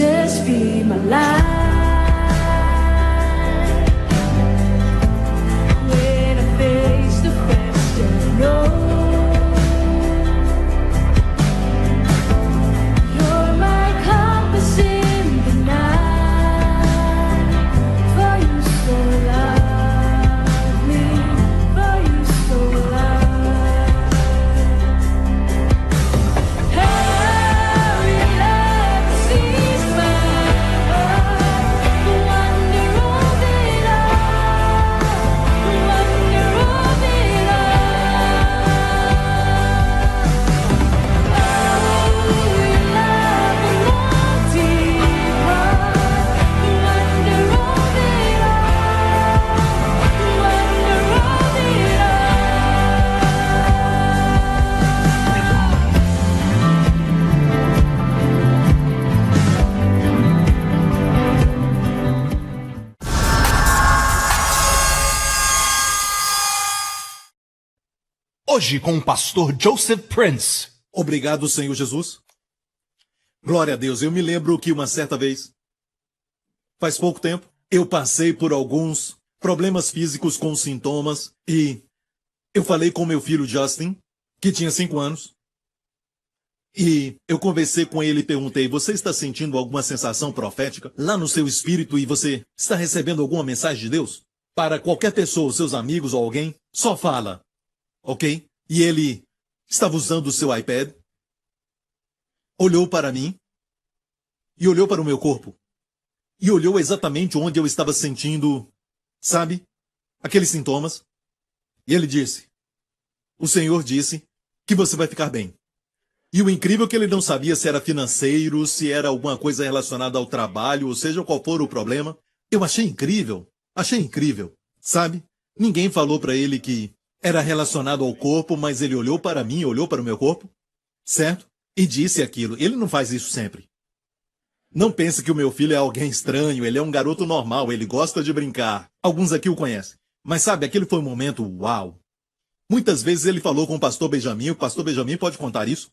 just be my life. When I face the facts and know you're my compass in the night. For you so love me, for you so love. How your love sees my heart, the wonder of it all, the wonder of it all. Oh, your love belongs deeper, the wonder of it all, the wonder of it Hoje com o pastor Joseph Prince. Obrigado, Senhor Jesus. Glória a Deus. Eu me lembro que uma certa vez, faz pouco tempo, eu passei por alguns problemas físicos com sintomas e eu falei com meu filho Justin, que tinha 5 anos, e eu conversei com ele e perguntei: você está sentindo alguma sensação profética lá no seu espírito e você está recebendo alguma mensagem de Deus? Para qualquer pessoa, seus amigos ou alguém, só fala. Ok? E ele estava usando o seu iPad, olhou para mim e olhou para o meu corpo. E olhou exatamente onde eu estava sentindo, sabe, aqueles sintomas. E ele disse: o Senhor disse que você vai ficar bem. E o incrível é que ele não sabia se era financeiro, se era alguma coisa relacionada ao trabalho, ou seja, qual for o problema. Eu achei incrível, sabe? Ninguém falou para ele que era relacionado ao corpo, mas ele olhou para mim, olhou para o meu corpo, certo? E disse aquilo. Ele não faz isso sempre. Não pense que o meu filho é alguém estranho, ele é um garoto normal, ele gosta de brincar. Alguns aqui o conhecem. Mas sabe, aquele foi um momento uau. Muitas vezes ele falou com o pastor Benjamin pode contar isso.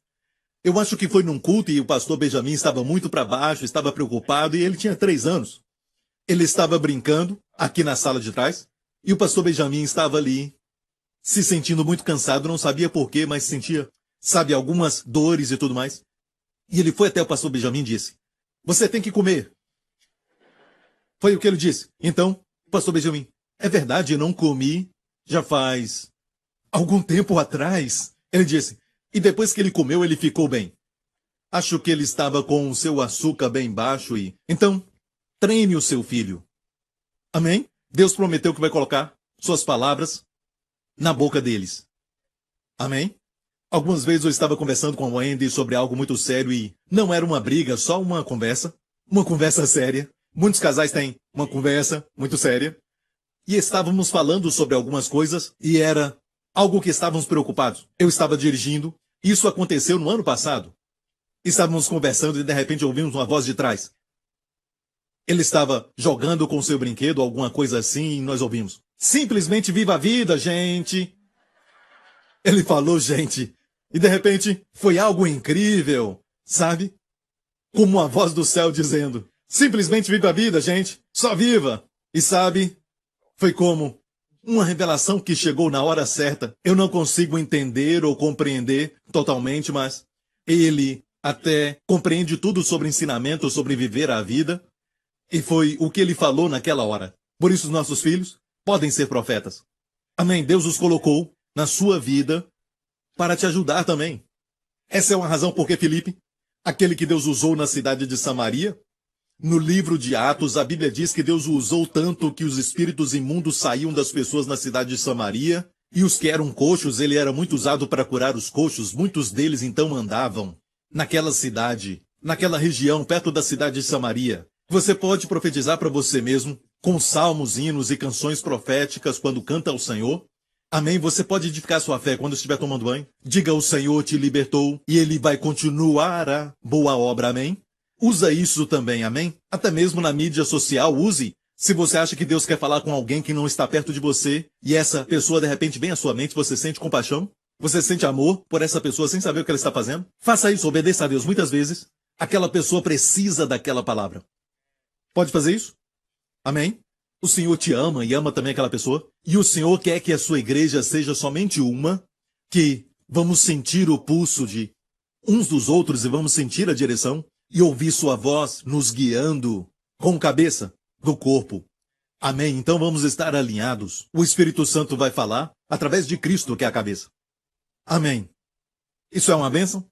Eu acho que foi num culto e o pastor Benjamin estava muito para baixo, estava preocupado e ele tinha 3 anos. Ele estava brincando aqui na sala de trás e o pastor Benjamin estava ali, se sentindo muito cansado, não sabia porquê, mas sentia, sabe, algumas dores e tudo mais. E ele foi até o pastor Benjamin e disse: você tem que comer. Foi o que ele disse. Então, o pastor Benjamin: é verdade, eu não comi já faz algum tempo atrás. Ele disse: e depois que ele comeu, ele ficou bem. Acho que ele estava com o seu açúcar bem baixo e... Então, treine o seu filho. Amém? Deus prometeu que vai colocar suas palavras na boca deles. Amém? Algumas vezes eu estava conversando com a Wendy sobre algo muito sério e não era uma briga, só uma conversa séria. Muitos casais têm uma conversa muito séria. E estávamos falando sobre algumas coisas e era algo que estávamos preocupados. Eu estava dirigindo. Isso aconteceu no ano passado. Estávamos conversando e de repente ouvimos uma voz de trás. Ele estava jogando com seu brinquedo, alguma coisa assim, e nós ouvimos: simplesmente viva a vida, gente. Ele falou, gente, e de repente foi algo incrível, sabe? Como a voz do céu dizendo: simplesmente viva a vida, gente, só viva. E sabe, foi como uma revelação que chegou na hora certa. Eu não consigo entender ou compreender totalmente, mas ele até compreende tudo sobre ensinamento, sobre viver a vida. E foi o que ele falou naquela hora. Por isso os nossos filhos podem ser profetas. Amém. Deus os colocou na sua vida para te ajudar também. Essa é uma razão porque Filipe, aquele que Deus usou na cidade de Samaria, no livro de Atos, a Bíblia diz que Deus o usou tanto que os espíritos imundos saíam das pessoas na cidade de Samaria, e os que eram coxos, ele era muito usado para curar os coxos. Muitos deles então andavam naquela cidade, naquela região, perto da cidade de Samaria. Você pode profetizar para você mesmo, com salmos, hinos e canções proféticas quando canta ao Senhor. Amém? Você pode edificar sua fé quando estiver tomando banho. Diga: o Senhor te libertou e Ele vai continuar a boa obra. Amém? Usa isso também, amém? Até mesmo na mídia social, use. Se você acha que Deus quer falar com alguém que não está perto de você, e essa pessoa de repente vem à sua mente, você sente compaixão? Você sente amor por essa pessoa sem saber o que ela está fazendo? Faça isso, obedeça a Deus. Muitas vezes, Aquela pessoa precisa daquela palavra. Pode fazer isso? Amém? O Senhor te ama e ama também aquela pessoa. E o Senhor quer que a sua igreja seja somente uma, que vamos sentir o pulso de uns dos outros e vamos sentir a direção e ouvir sua voz nos guiando com cabeça do corpo. Amém? Então vamos estar alinhados. O Espírito Santo vai falar através de Cristo, que é a cabeça. Amém. Isso é uma bênção?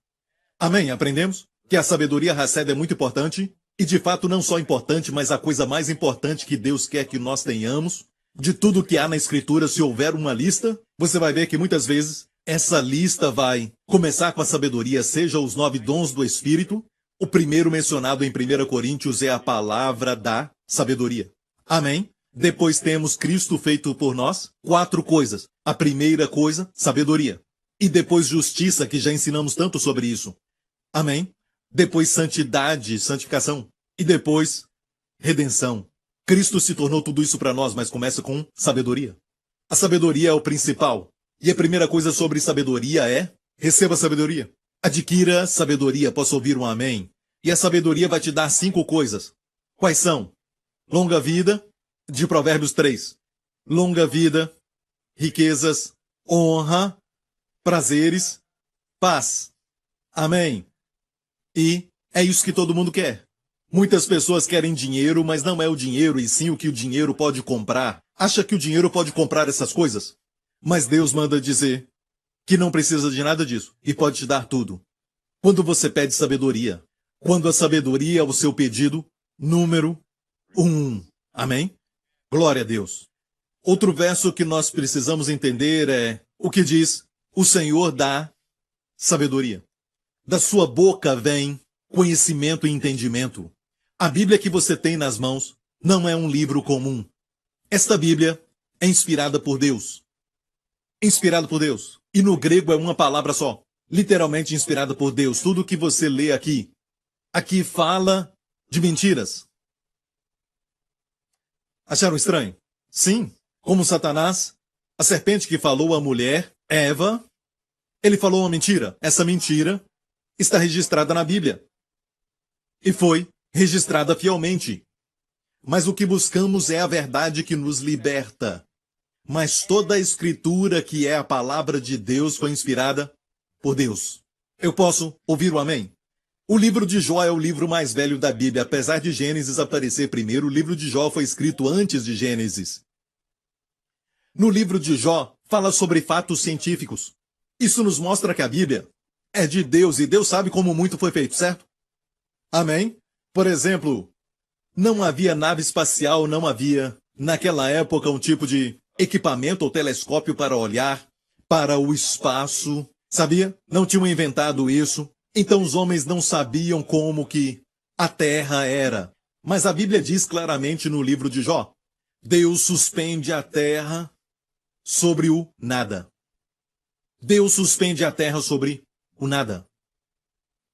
Amém? Aprendemos que a sabedoria Hesed é muito importante. E de fato não só importante, mas a coisa mais importante que Deus quer que nós tenhamos. De tudo que há na Escritura, se houver uma lista, você vai ver que muitas vezes essa lista vai começar com a sabedoria, seja os 9 dons do Espírito. O primeiro mencionado em 1 Coríntios é a palavra da sabedoria. Amém? Depois temos Cristo feito por nós. 4 coisas. A primeira coisa, sabedoria. E depois justiça, que já ensinamos tanto sobre isso. Amém? Depois santidade, santificação. E depois redenção. Cristo se tornou tudo isso para nós, mas começa com sabedoria. A sabedoria é o principal. E a primeira coisa sobre sabedoria é: receba sabedoria. Adquira sabedoria. Posso ouvir um amém? E a sabedoria vai te dar 5 coisas. Quais são? Longa vida, de Provérbios 3. Longa vida, riquezas, honra, prazeres, paz. Amém. E é isso que todo mundo quer. Muitas pessoas querem dinheiro, mas não é o dinheiro e sim o que o dinheiro pode comprar. Acha que o dinheiro pode comprar essas coisas? Mas Deus manda dizer que não precisa de nada disso e pode te dar tudo. Quando você pede sabedoria, quando a sabedoria é o seu pedido número 1. Amém? Glória a Deus. Outro verso que nós precisamos entender é o que diz: o Senhor dá sabedoria. Da sua boca vem conhecimento e entendimento. A Bíblia que você tem nas mãos não é um livro comum. Esta Bíblia é inspirada por Deus. Inspirada por Deus. E no grego é uma palavra só. Literalmente inspirada por Deus. Tudo que você lê aqui fala de mentiras. Acharam estranho? Sim. Como Satanás, a serpente que falou à mulher, Eva, ele falou uma mentira. Essa mentira está registrada na Bíblia. E foi registrada fielmente. Mas o que buscamos é a verdade que nos liberta. Mas toda a Escritura, que é a palavra de Deus, foi inspirada por Deus. Eu posso ouvir o amém? O livro de Jó é o livro mais velho da Bíblia. Apesar de Gênesis aparecer primeiro, o livro de Jó foi escrito antes de Gênesis. No livro de Jó, fala sobre fatos científicos. Isso nos mostra que a Bíblia é de Deus e Deus sabe como muito foi feito, certo? Amém? Por exemplo, não havia nave espacial, não havia, naquela época, um tipo de equipamento ou telescópio para olhar para o espaço. Sabia? Não tinham inventado isso. Então os homens não sabiam como que a Terra era. Mas a Bíblia diz claramente no livro de Jó: Deus suspende a Terra sobre o nada. Deus suspende a Terra sobre o nada.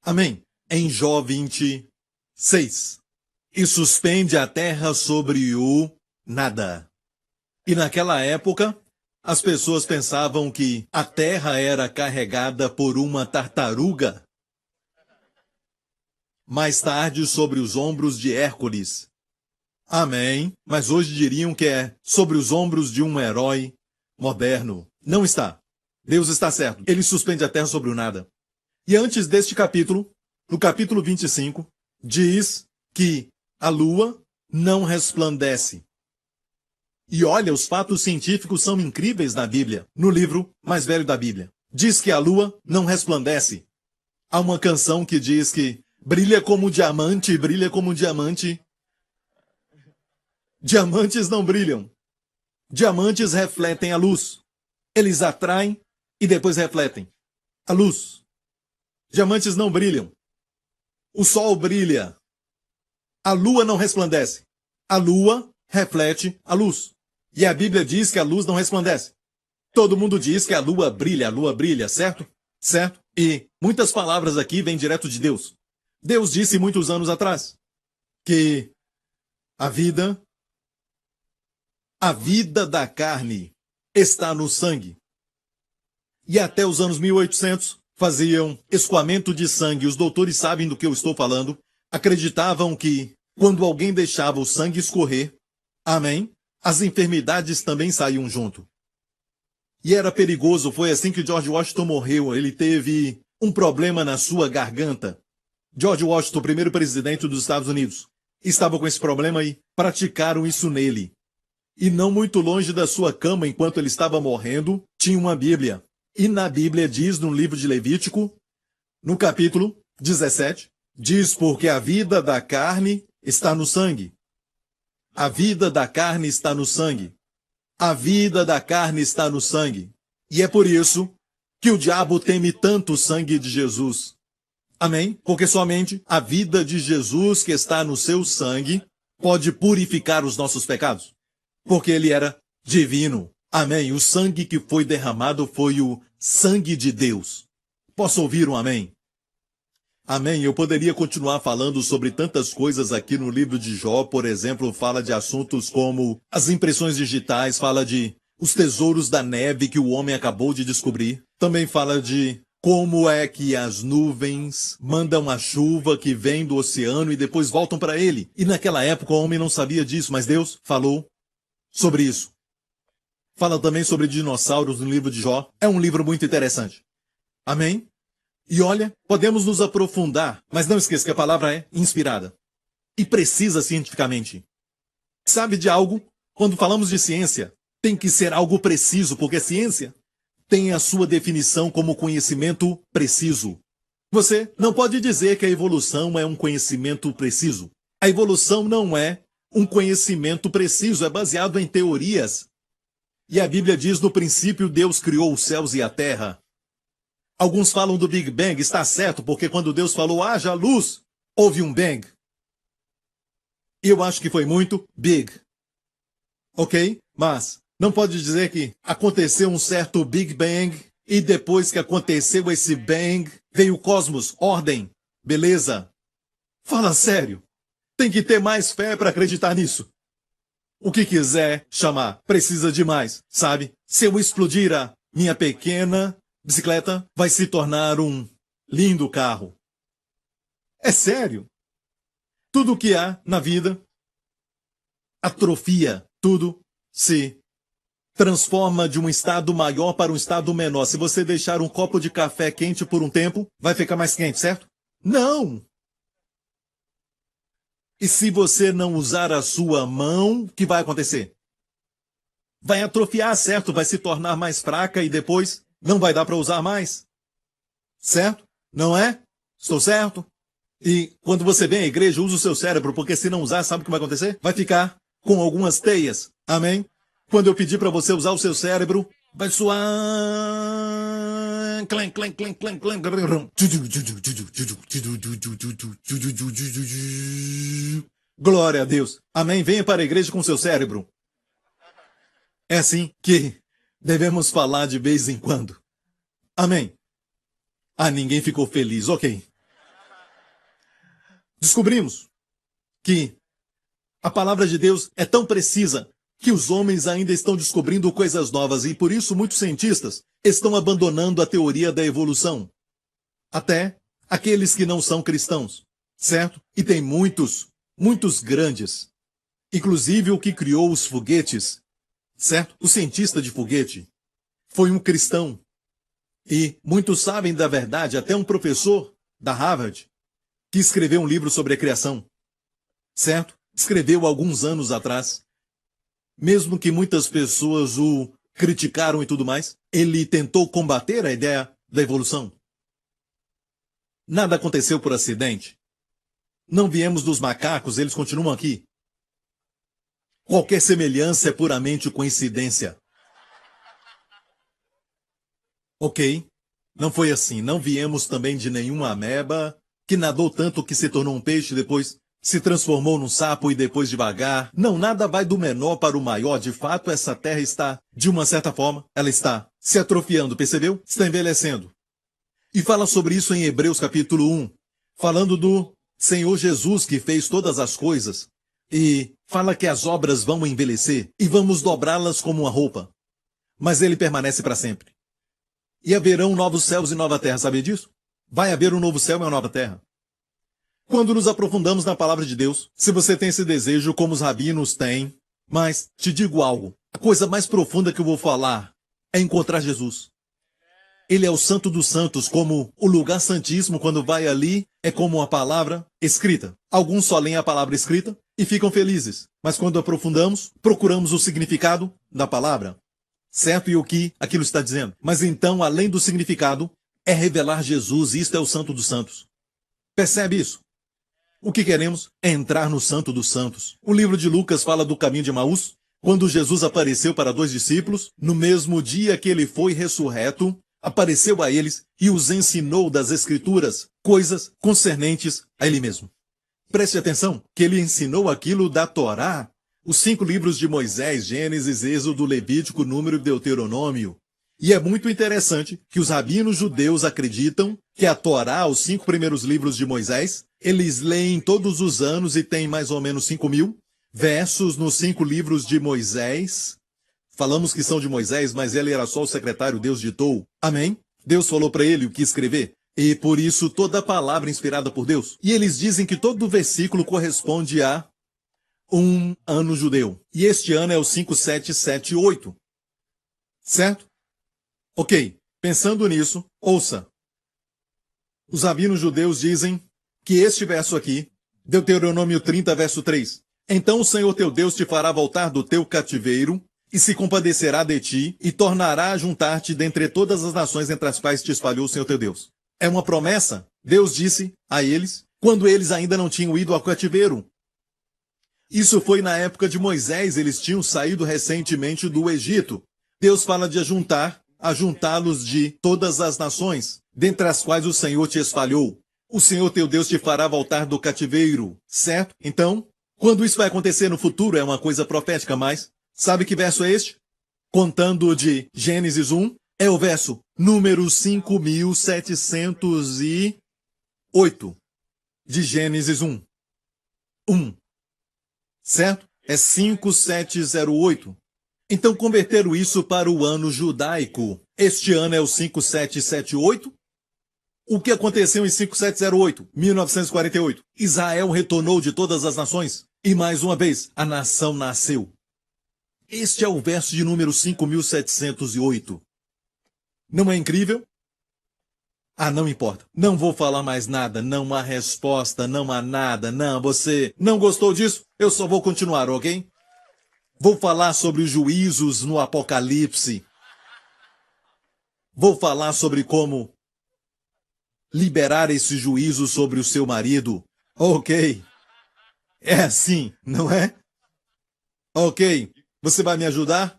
Amém? Em Jó 26. E suspende a Terra sobre o nada. E naquela época, as pessoas pensavam que a Terra era carregada por uma tartaruga. Mais tarde, sobre os ombros de Hércules. Amém. Mas hoje diriam que é sobre os ombros de um herói moderno. Não está. Deus está certo. Ele suspende a terra sobre o nada. E antes deste capítulo, no capítulo 25, diz que a lua não resplandece. E olha, os fatos científicos são incríveis na Bíblia, no livro mais velho da Bíblia. Diz que a lua não resplandece. Há uma canção que diz que brilha como diamante, brilha como diamante. Diamantes não brilham. Diamantes refletem a luz. Eles atraem e depois refletem a luz. Diamantes não brilham. O sol brilha. A lua não resplandece. A lua reflete a luz. E a Bíblia diz que a luz não resplandece. Todo mundo diz que a lua brilha, certo? Certo? E muitas palavras aqui vêm direto de Deus. Deus disse muitos anos atrás que a vida da carne está no sangue. E até os anos 1800 faziam escoamento de sangue. Os doutores sabem do que eu estou falando. Acreditavam que quando alguém deixava o sangue escorrer, amém, as enfermidades também saíam junto. E era perigoso, foi assim que George Washington morreu. Ele teve um problema na sua garganta. George Washington, o primeiro presidente dos Estados Unidos, estava com esse problema e praticaram isso nele. E não muito longe da sua cama, enquanto ele estava morrendo, tinha uma Bíblia. E na Bíblia diz, no livro de Levítico, no capítulo 17, diz: porque a vida da carne está no sangue. A vida da carne está no sangue. A vida da carne está no sangue. E é por isso que o diabo teme tanto o sangue de Jesus. Amém? Porque somente a vida de Jesus que está no seu sangue pode purificar os nossos pecados. Porque ele era divino. Amém? O sangue que foi derramado foi o sangue de Deus. Posso ouvir um amém? Amém. Eu poderia continuar falando sobre tantas coisas aqui no livro de Jó. Por exemplo, fala de assuntos como as impressões digitais, fala de os tesouros da neve que o homem acabou de descobrir. Também fala de como é que as nuvens mandam a chuva que vem do oceano e depois voltam para ele. E naquela época o homem não sabia disso, mas Deus falou sobre isso. Fala também sobre dinossauros no livro de Jó. É um livro muito interessante. Amém? E olha, podemos nos aprofundar, mas não esqueça que a palavra é inspirada. E precisa cientificamente. Sabe de algo? Quando falamos de ciência, tem que ser algo preciso, porque ciência tem a sua definição como conhecimento preciso. Você não pode dizer que a evolução é um conhecimento preciso. A evolução não é um conhecimento preciso, é baseado em teorias. E a Bíblia diz: no princípio Deus criou os céus e a terra. Alguns falam do Big Bang, está certo, porque quando Deus falou haja luz, houve um bang. Eu acho que foi muito big. Ok? Mas não pode dizer que aconteceu um certo Big Bang e depois que aconteceu esse bang, veio o cosmos, ordem, beleza. Fala sério. Tem que ter mais fé para acreditar nisso. O que quiser chamar, precisa de mais, sabe? Se eu explodir a minha pequena bicicleta, vai se tornar um lindo carro. É sério. Tudo que há na vida atrofia, tudo se transforma de um estado maior para um estado menor. Se você deixar um copo de café quente por um tempo, vai ficar mais quente, certo? Não! E se você não usar a sua mão, o que vai acontecer? Vai atrofiar, certo? Vai se tornar mais fraca e depois não vai dar para usar mais. Certo? Não é? Estou certo? E quando você vem à igreja, usa o seu cérebro, porque se não usar, sabe o que vai acontecer? Vai ficar com algumas teias. Amém? Quando eu pedir para você usar o seu cérebro, vai soar... Glória a Deus. Amém? Venha para a igreja com seu cérebro. É assim que devemos falar de vez em quando. Amém? Ah, ninguém ficou feliz. Ok. Descobrimos que a palavra de Deus é tão precisa que os homens ainda estão descobrindo coisas novas e por isso muitos cientistas estão abandonando a teoria da evolução. Até aqueles que não são cristãos, certo? E tem muitos grandes. Inclusive o que criou os foguetes, certo? O cientista de foguete foi um cristão. E muitos sabem da verdade, até um professor da Harvard, que escreveu um livro sobre a criação, certo? Escreveu alguns anos atrás. Mesmo que muitas pessoas o criticaram e tudo mais, ele tentou combater a ideia da evolução. Nada aconteceu por acidente. Não viemos dos macacos, eles continuam aqui. Qualquer semelhança é puramente coincidência. Ok? Não foi assim. Não viemos também de nenhuma ameba que nadou tanto que se tornou um peixe, depois se transformou num sapo e depois devagar. Não, nada vai do menor para o maior. De fato, essa terra está, de uma certa forma, ela está se atrofiando, percebeu? Está envelhecendo. E fala sobre isso em Hebreus capítulo 1, falando do Senhor Jesus que fez todas as coisas. E fala que as obras vão envelhecer e vamos dobrá-las como uma roupa. Mas ele permanece para sempre. E haverão novos céus e nova terra, sabe disso? Vai haver um novo céu e uma nova terra. Quando nos aprofundamos na palavra de Deus, se você tem esse desejo como os rabinos têm, mas te digo algo, a coisa mais profunda que eu vou falar é encontrar Jesus. Ele é o santo dos santos, como o lugar santíssimo, quando vai ali, é como uma palavra escrita. Alguns só leem a palavra escrita e ficam felizes, mas quando aprofundamos, procuramos o significado da palavra, certo? E o que aquilo está dizendo. Mas então, além do significado, é revelar Jesus, e isto é o santo dos santos. Percebe isso? O que queremos é entrar no santo dos santos. O livro de Lucas fala do caminho de Emaús, quando Jesus apareceu para 2 discípulos, no mesmo dia que ele foi ressurreto, apareceu a eles e os ensinou das Escrituras, coisas concernentes a ele mesmo. Preste atenção, que ele ensinou aquilo da Torá, os 5 livros de Moisés, Gênesis, Êxodo, Levítico, Número e Deuteronômio. E é muito interessante que os rabinos judeus acreditam que a Torá, os 5 primeiros livros de Moisés, eles leem todos os anos e tem mais ou menos 5.000 versos nos 5 livros de Moisés. Falamos que são de Moisés, mas ele era só o secretário, Deus ditou. Amém? Deus falou para ele o que escrever. E por isso toda palavra inspirada por Deus. E eles dizem que todo versículo corresponde a um ano judeu. E este ano é o 5778. Certo? Ok. Pensando nisso, ouça. Os rabinos judeus dizem que este verso aqui, Deuteronômio 30, verso 3. Então o Senhor teu Deus te fará voltar do teu cativeiro e se compadecerá de ti, e tornará a juntar-te dentre todas as nações entre as quais te espalhou o Senhor teu Deus. É uma promessa. Deus disse a eles, quando eles ainda não tinham ido ao cativeiro. Isso foi na época de Moisés, eles tinham saído recentemente do Egito. Deus fala de ajuntá-los de todas as nações, dentre as quais o Senhor te espalhou. O Senhor teu Deus te fará voltar do cativeiro, certo? Então, quando isso vai acontecer no futuro, é uma coisa profética, mas sabe que verso é este? Contando de Gênesis 1, é o verso número 5708 de Gênesis 1. 1. Certo? É 5708. Então converteram isso para o ano judaico. Este ano é o 5778. O que aconteceu em 5708? 1948. Israel retornou de todas as nações. E mais uma vez, a nação nasceu. Este é o verso de número 5708. Não é incrível? Ah, não importa. Não vou falar mais nada. Não há resposta, não há nada. Não, você não gostou disso? Eu só vou continuar, ok? Vou falar sobre os juízos no Apocalipse. Vou falar sobre como liberar esse juízo sobre o seu marido. Ok. É assim, não é? Ok. Você vai me ajudar?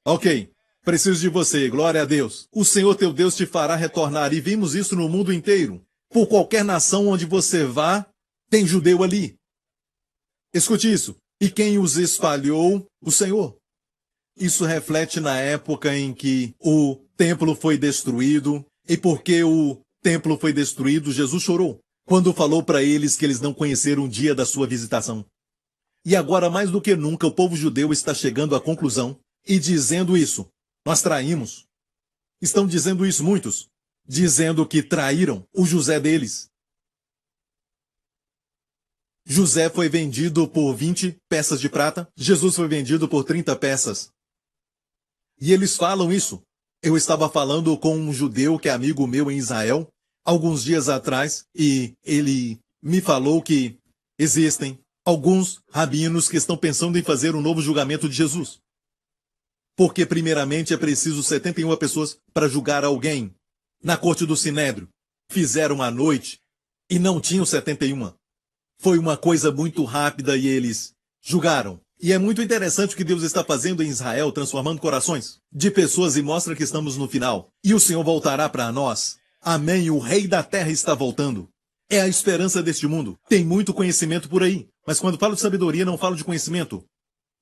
Ok. Preciso de você, glória a Deus. O Senhor teu Deus te fará retornar, e vimos isso no mundo inteiro. Por qualquer nação onde você vá, tem judeu ali. Escute isso. E quem os espalhou? O Senhor. Isso reflete na época em que o templo foi destruído, e porque o templo foi destruído, Jesus chorou, quando falou para eles que eles não conheceram o dia da sua visitação. E agora, mais do que nunca, o povo judeu está chegando à conclusão e dizendo isso. Nós traímos. Estão dizendo isso muitos, dizendo que traíram o José deles. José foi vendido por 20 peças de prata, Jesus foi vendido por 30 peças. E eles falam isso. Eu estava falando com um judeu que é amigo meu em Israel, alguns dias atrás, e ele me falou que existem alguns rabinos que estão pensando em fazer um novo julgamento de Jesus. Porque, primeiramente, é preciso 71 pessoas para julgar alguém. Na corte do Sinédrio, fizeram à noite e não tinham 71. Foi uma coisa muito rápida e eles julgaram. E é muito interessante o que Deus está fazendo em Israel, transformando corações de pessoas, e mostra que estamos no final. E o Senhor voltará para nós. Amém. O Rei da Terra está voltando. É a esperança deste mundo. Tem muito conhecimento por aí. Mas quando falo de sabedoria, não falo de conhecimento.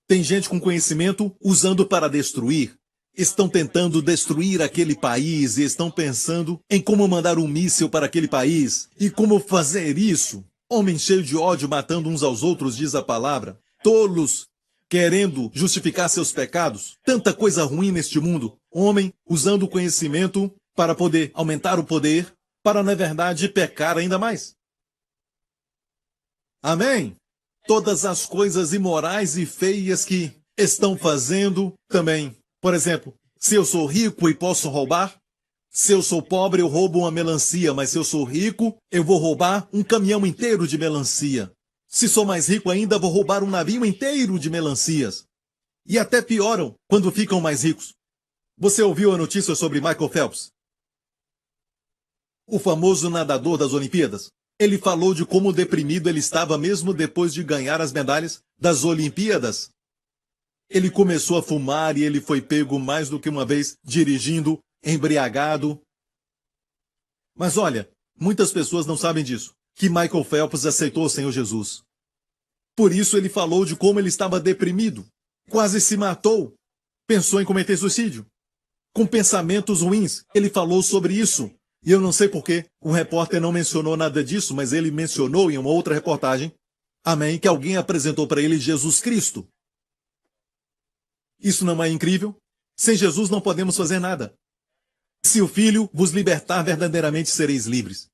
Tem gente com conhecimento usando para destruir. Estão tentando destruir aquele país e estão pensando em como mandar um míssil para aquele país. E como fazer isso? Homens cheios de ódio matando uns aos outros, diz a palavra. Tolos querendo justificar seus pecados. Tanta coisa ruim neste mundo. Homem usando o conhecimento para poder aumentar o poder, para, na verdade, pecar ainda mais. Amém? Todas as coisas imorais e feias que estão fazendo também. Por exemplo, se eu sou rico e posso roubar, se eu sou pobre, eu roubo uma melancia, mas se eu sou rico, eu vou roubar um caminhão inteiro de melancia. Se sou mais rico ainda, vou roubar um navio inteiro de melancias. E até pioram quando ficam mais ricos. Você ouviu a notícia sobre Michael Phelps? O famoso nadador das Olimpíadas. Ele falou de como deprimido ele estava mesmo depois de ganhar as medalhas das Olimpíadas. Ele começou a fumar e ele foi pego mais do que uma vez dirigindo, embriagado. Mas olha, muitas pessoas não sabem disso, que Michael Phelps aceitou o Senhor Jesus. Por isso ele falou de como ele estava deprimido, quase se matou, pensou em cometer suicídio. Com pensamentos ruins, ele falou sobre isso. E eu não sei porquê, o repórter não mencionou nada disso, mas ele mencionou em uma outra reportagem, amém, que alguém apresentou para ele Jesus Cristo. Isso não é incrível? Sem Jesus não podemos fazer nada. Se o Filho vos libertar, verdadeiramente sereis livres.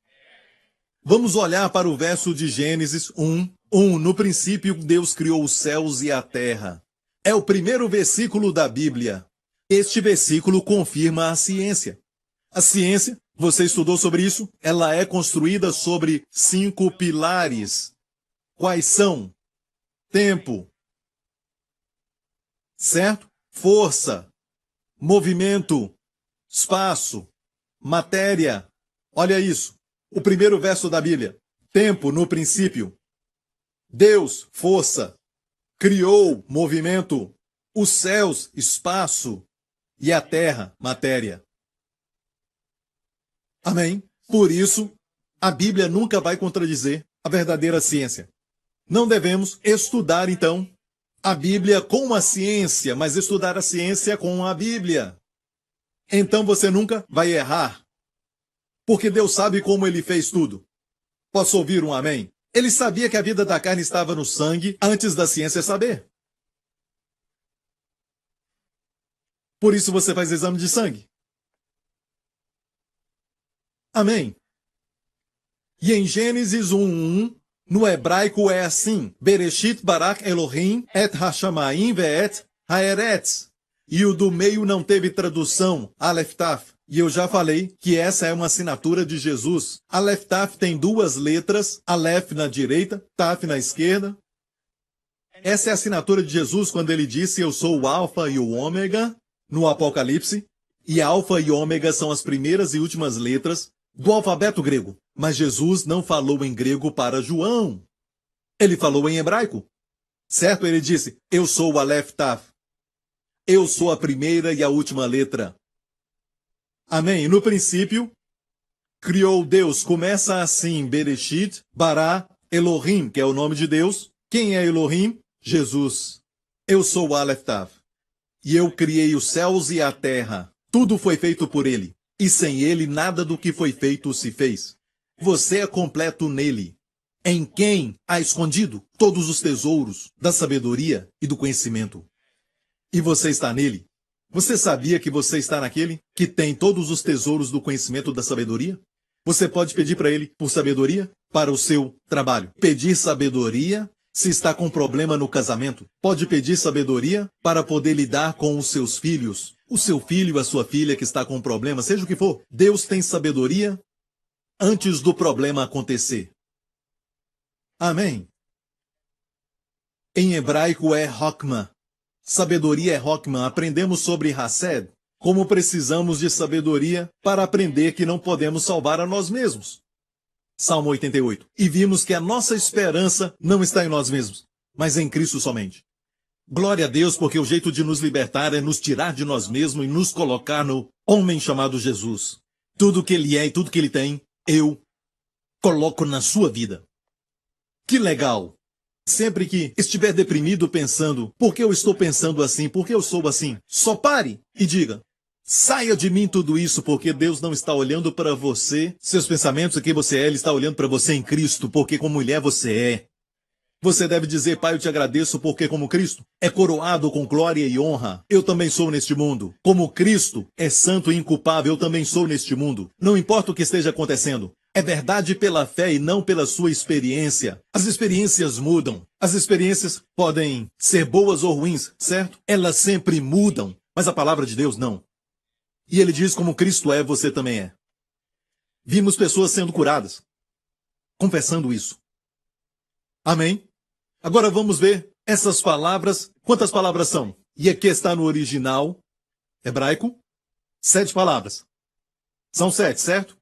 Vamos olhar para o verso de Gênesis 1:1. No princípio, Deus criou os céus e a terra. É o primeiro versículo da Bíblia. Este versículo confirma a ciência. A ciência, você estudou sobre isso? Ela é construída sobre 5 pilares. Quais são? Tempo. Certo? Força. Movimento. Espaço. Matéria. Olha isso. O primeiro verso da Bíblia. Tempo no princípio. Deus, força. Criou movimento. Os céus, espaço. E a terra, matéria. Amém? Por isso, a Bíblia nunca vai contradizer a verdadeira ciência. Não devemos estudar, então, a Bíblia com a ciência, mas estudar a ciência com a Bíblia. Então você nunca vai errar. Porque Deus sabe como Ele fez tudo. Posso ouvir um amém? Ele sabia que a vida da carne estava no sangue antes da ciência saber. Por isso você faz exame de sangue. Amém. E em Gênesis 1:1, no hebraico é assim: Bereshit barak Elohim et hashamayim ve'et haeretz. E o do meio não teve tradução, Aleph Taf. E eu já falei que essa é uma assinatura de Jesus. Aleph Taf tem 2 letras, Aleph na direita, Taf na esquerda. Essa é a assinatura de Jesus quando ele disse: eu sou o Alfa e o Ômega, no Apocalipse. E Alfa e Ômega são as primeiras e últimas letras do alfabeto grego. Mas Jesus não falou em grego para João. Ele falou em hebraico. Certo? Ele disse: eu sou o Aleph Taf. Eu sou a primeira e a última letra. Amém? No princípio, criou Deus. Começa assim: Bereshit, bara, Elohim, que é o nome de Deus. Quem é Elohim? Jesus. Eu sou o Aleph Taf. E eu criei os céus e a terra. Tudo foi feito por ele. E sem ele, nada do que foi feito se fez. Você é completo nele. Em quem há escondido todos os tesouros da sabedoria e do conhecimento. E você está nele. Você sabia que você está naquele que tem todos os tesouros do conhecimento da sabedoria? Você pode pedir para ele por sabedoria para o seu trabalho. Pedir sabedoria se está com problema no casamento. Pode pedir sabedoria para poder lidar com os seus filhos. O seu filho, a sua filha que está com um problema, seja o que for. Deus tem sabedoria antes do problema acontecer. Amém. Em hebraico é Hokmah. Sabedoria é Hokmah. Aprendemos sobre Hased, como precisamos de sabedoria para aprender que não podemos salvar a nós mesmos. Salmo 88. E vimos que a nossa esperança não está em nós mesmos, mas em Cristo somente. Glória a Deus, porque o jeito de nos libertar é nos tirar de nós mesmos e nos colocar no homem chamado Jesus. Tudo que ele é e tudo que ele tem, eu coloco na sua vida. Que legal! Sempre que estiver deprimido pensando, por que eu estou pensando assim, por que eu sou assim, só pare e diga: saia de mim tudo isso, porque Deus não está olhando para você, seus pensamentos e quem você é, Ele está olhando para você em Cristo, porque como mulher você é. Você deve dizer, Pai, eu te agradeço porque, como Cristo é coroado com glória e honra, eu também sou neste mundo. Como Cristo é santo e inculpável, eu também sou neste mundo. Não importa o que esteja acontecendo. É verdade pela fé e não pela sua experiência. As experiências mudam. As experiências podem ser boas ou ruins, certo? Elas sempre mudam. Mas a palavra de Deus não. E ele diz, como Cristo é, você também é. Vimos pessoas sendo curadas, confessando isso. Amém? Agora vamos ver essas palavras. Quantas palavras são? E aqui está no original hebraico, 7 palavras. São 7, certo?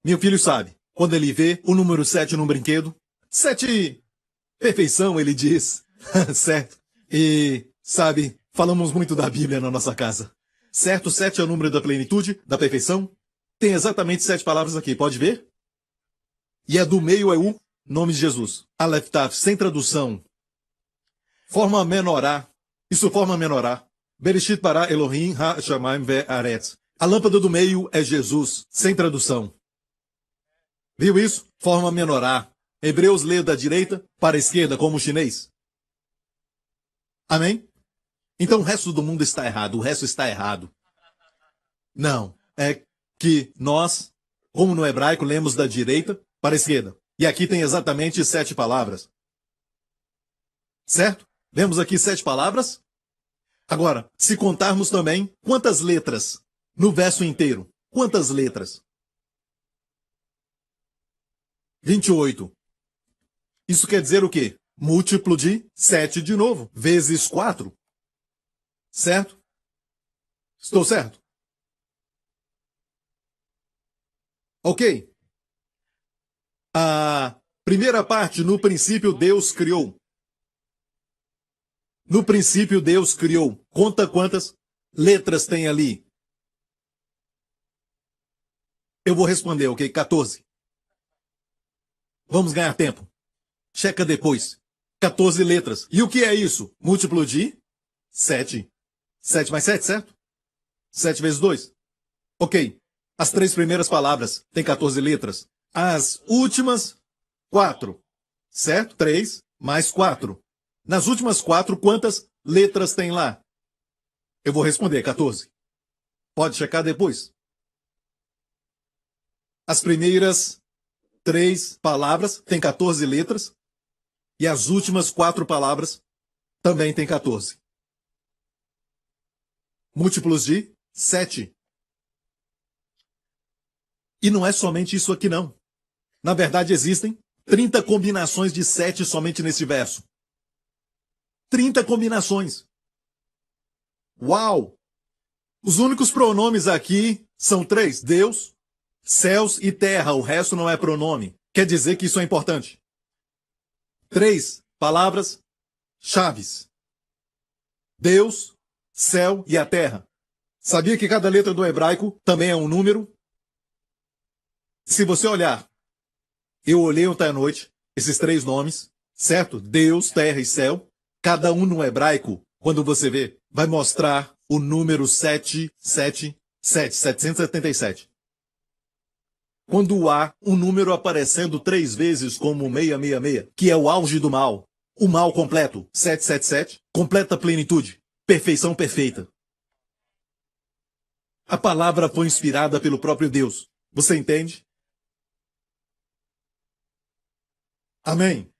Meu filho sabe. Quando ele vê o número 7 num brinquedo, 7, perfeição, ele diz. Certo? E, sabe, falamos muito da Bíblia na nossa casa. Certo? 7 é o número da plenitude, da perfeição. Tem exatamente 7 palavras aqui, pode ver? E do meio é o nome de Jesus. Aleph Taf, sem tradução. Forma menorá. Isso forma menorá. Bereshit bara Elohim ha-shamayim ve'aretz. A lâmpada do meio é Jesus, sem tradução. Viu isso? Forma menorá. Hebreus lê da direita para a esquerda, como o chinês. Amém? Então o resto do mundo está errado. O resto está errado. Não. É que nós, como no hebraico, lemos da direita para a esquerda. E aqui tem exatamente 7 palavras. Certo? Vemos aqui 7 palavras. Agora, se contarmos também, quantas letras no verso inteiro? Quantas letras? 28. Isso quer dizer o quê? Múltiplo de 7 de novo, vezes 4. Certo? Estou certo? Ok. A primeira parte, no princípio Deus criou. No princípio Deus criou. Conta quantas letras tem ali. Eu vou responder, ok? 14. Vamos ganhar tempo. Checa depois. 14 letras. E o que é isso? Múltiplo de 7. 7 mais 7, certo? 7 vezes 2. Ok. As 3 primeiras palavras têm 14 letras. As últimas, 4. Certo? 3 mais 4. Nas últimas 4, quantas letras tem lá? Eu vou responder, 14. Pode checar depois. As primeiras 3 palavras têm 14 letras. E as últimas 4 palavras também têm 14. Múltiplos de 7. E não é somente isso aqui, não. Na verdade, existem 30 combinações de 7 somente nesse verso. 30 combinações. Uau! Os únicos pronomes aqui são 3. Deus, céus e terra. O resto não é pronome. Quer dizer que isso é importante. 3 palavras chaves. Deus, céu e a terra. Sabia que cada letra do hebraico também é um número? Se você olhar, eu olhei ontem à noite, esses 3 nomes, certo? Deus, terra e céu. Cada um no hebraico, quando você vê, vai mostrar o número 777. Quando há um número aparecendo 3 vezes como 666, que é o auge do mal, o mal completo, 777, completa plenitude, perfeição perfeita. A palavra foi inspirada pelo próprio Deus. Você entende? Amém.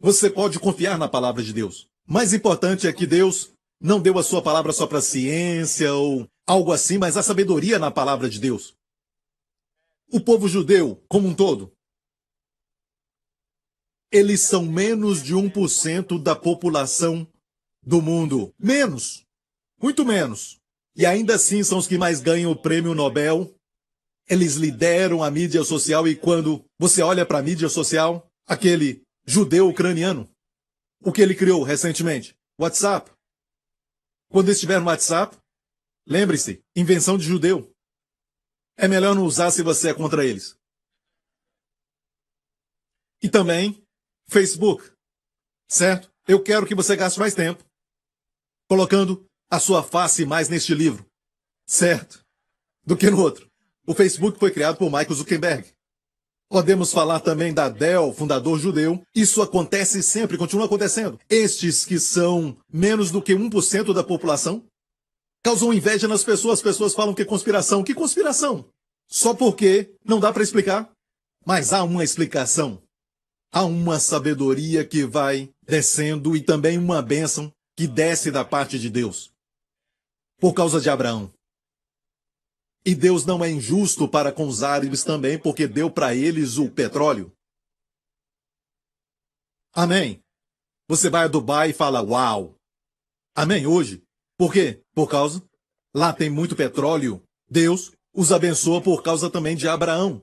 Você pode confiar na palavra de Deus. Mais importante é que Deus não deu a sua palavra só para ciência ou algo assim, mas a sabedoria na palavra de Deus. O povo judeu, como um todo, eles são menos de 1% da população do mundo. Menos. Muito menos. E ainda assim são os que mais ganham o prêmio Nobel. Eles lideram a mídia social e quando você olha para a mídia social, aquele judeu ucraniano, o que ele criou recentemente? WhatsApp. Quando estiver no WhatsApp, lembre-se, invenção de judeu. É melhor não usar se você é contra eles. E também Facebook, certo? Eu quero que você gaste mais tempo colocando a sua face mais neste livro, certo? Do que no outro. O Facebook foi criado por Michael Zuckerberg. Podemos falar também da Del, fundador judeu. Isso acontece sempre, continua acontecendo. Estes que são menos do que 1% da população causam inveja nas pessoas. As pessoas falam que é conspiração. Que conspiração? Só porque não dá para explicar? Mas há uma explicação. Há uma sabedoria que vai descendo e também uma bênção que desce da parte de Deus. Por causa de Abraão. E Deus não é injusto para com os árabes também, porque deu para eles o petróleo. Amém. Você vai a Dubai e fala, uau. Amém, hoje. Por quê? Por causa, lá tem muito petróleo. Deus os abençoa por causa também de Abraão.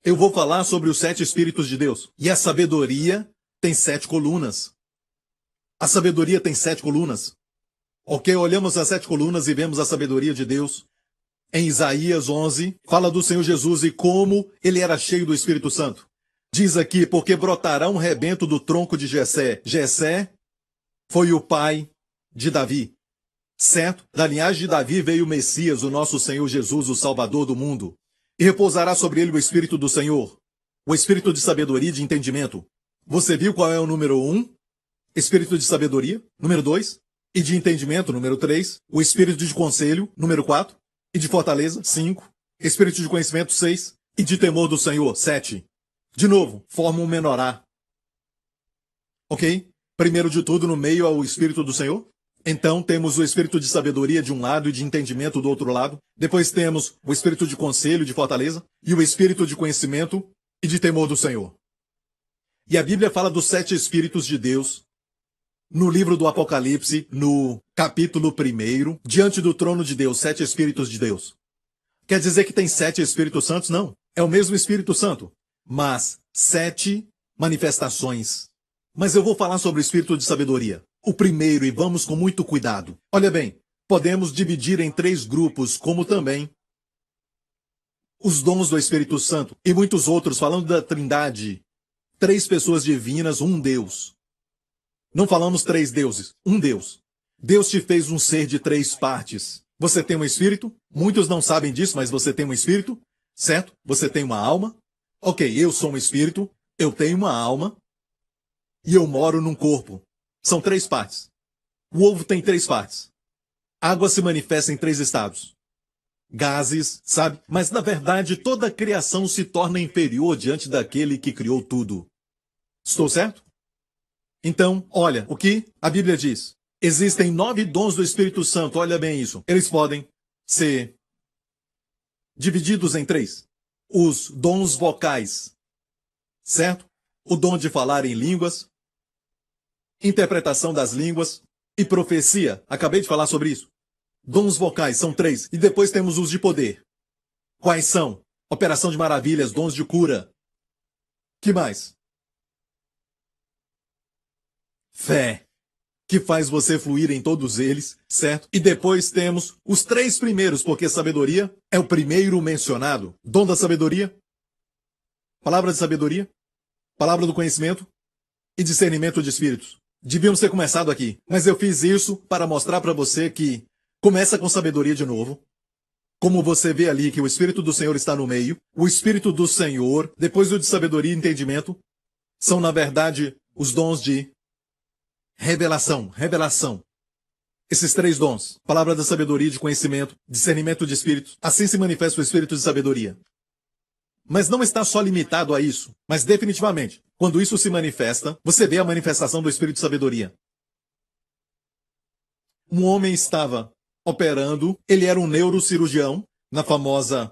Eu vou falar sobre os 7 Espíritos de Deus. E a sabedoria tem 7 colunas. A sabedoria tem 7 colunas. Ok, olhamos as 7 colunas e vemos a sabedoria de Deus. Em Isaías 11, fala do Senhor Jesus e como ele era cheio do Espírito Santo. Diz aqui, porque brotará um rebento do tronco de Jessé. Jessé foi o pai de Davi. Certo? Da linhagem de Davi veio o Messias, o nosso Senhor Jesus, o Salvador do mundo. E repousará sobre ele o Espírito do Senhor. O Espírito de sabedoria e de entendimento. Você viu qual é o número 1? Espírito de sabedoria. Número 2. E de entendimento. Número 3. O Espírito de conselho. Número 4. E de fortaleza, 5. Espírito de conhecimento, 6. E de temor do Senhor, 7. De novo, forma um menorá. Ok? Primeiro de tudo, no meio, é o Espírito do Senhor. Então, temos o Espírito de sabedoria de um lado e de entendimento do outro lado. Depois temos o Espírito de conselho e de fortaleza. E o Espírito de conhecimento e de temor do Senhor. E a Bíblia fala dos 7 Espíritos de Deus. No livro do Apocalipse, no capítulo 1, diante do trono de Deus, 7 Espíritos de Deus. Quer dizer que tem 7 Espíritos Santos? Não. É o mesmo Espírito Santo, mas 7 manifestações. Mas eu vou falar sobre o Espírito de sabedoria. O primeiro, e vamos com muito cuidado. Olha bem, podemos dividir em 3 grupos, como também os dons do Espírito Santo e muitos outros, falando da Trindade. 3 pessoas divinas, um Deus. Não falamos 3 deuses, um Deus. Deus te fez um ser de 3 partes. Você tem um espírito, muitos não sabem disso, mas você tem um espírito, certo? Você tem uma alma. Ok, eu sou um espírito, eu tenho uma alma e eu moro num corpo. São 3 partes. O ovo tem 3 partes. Água se manifesta em 3 estados. Gases, sabe? Mas na verdade toda a criação se torna inferior diante daquele que criou tudo. Estou certo? Então, olha o que a Bíblia diz. Existem 9 dons do Espírito Santo, olha bem isso. Eles podem ser divididos em 3. Os dons vocais, certo? O dom de falar em línguas, interpretação das línguas e profecia. Acabei de falar sobre isso. Dons vocais são 3. E depois temos os de poder. Quais são? Operação de maravilhas, dons de cura. Que mais? Fé, que faz você fluir em todos eles, certo? E depois temos os 3 primeiros, porque sabedoria é o primeiro mencionado. Dom da sabedoria, palavra de sabedoria, palavra do conhecimento e discernimento de espíritos. Devíamos ter começado aqui, mas eu fiz isso para mostrar para você que começa com sabedoria de novo. Como você vê ali que o Espírito do Senhor está no meio, o Espírito do Senhor, depois o de sabedoria e entendimento, são na verdade os dons de revelação. Esses 3 dons, palavra da sabedoria, de conhecimento, discernimento de espíritos, assim se manifesta o Espírito de sabedoria. Mas não está só limitado a isso, mas definitivamente, quando isso se manifesta, você vê a manifestação do Espírito de sabedoria. Um homem estava operando, ele era um neurocirurgião na famosa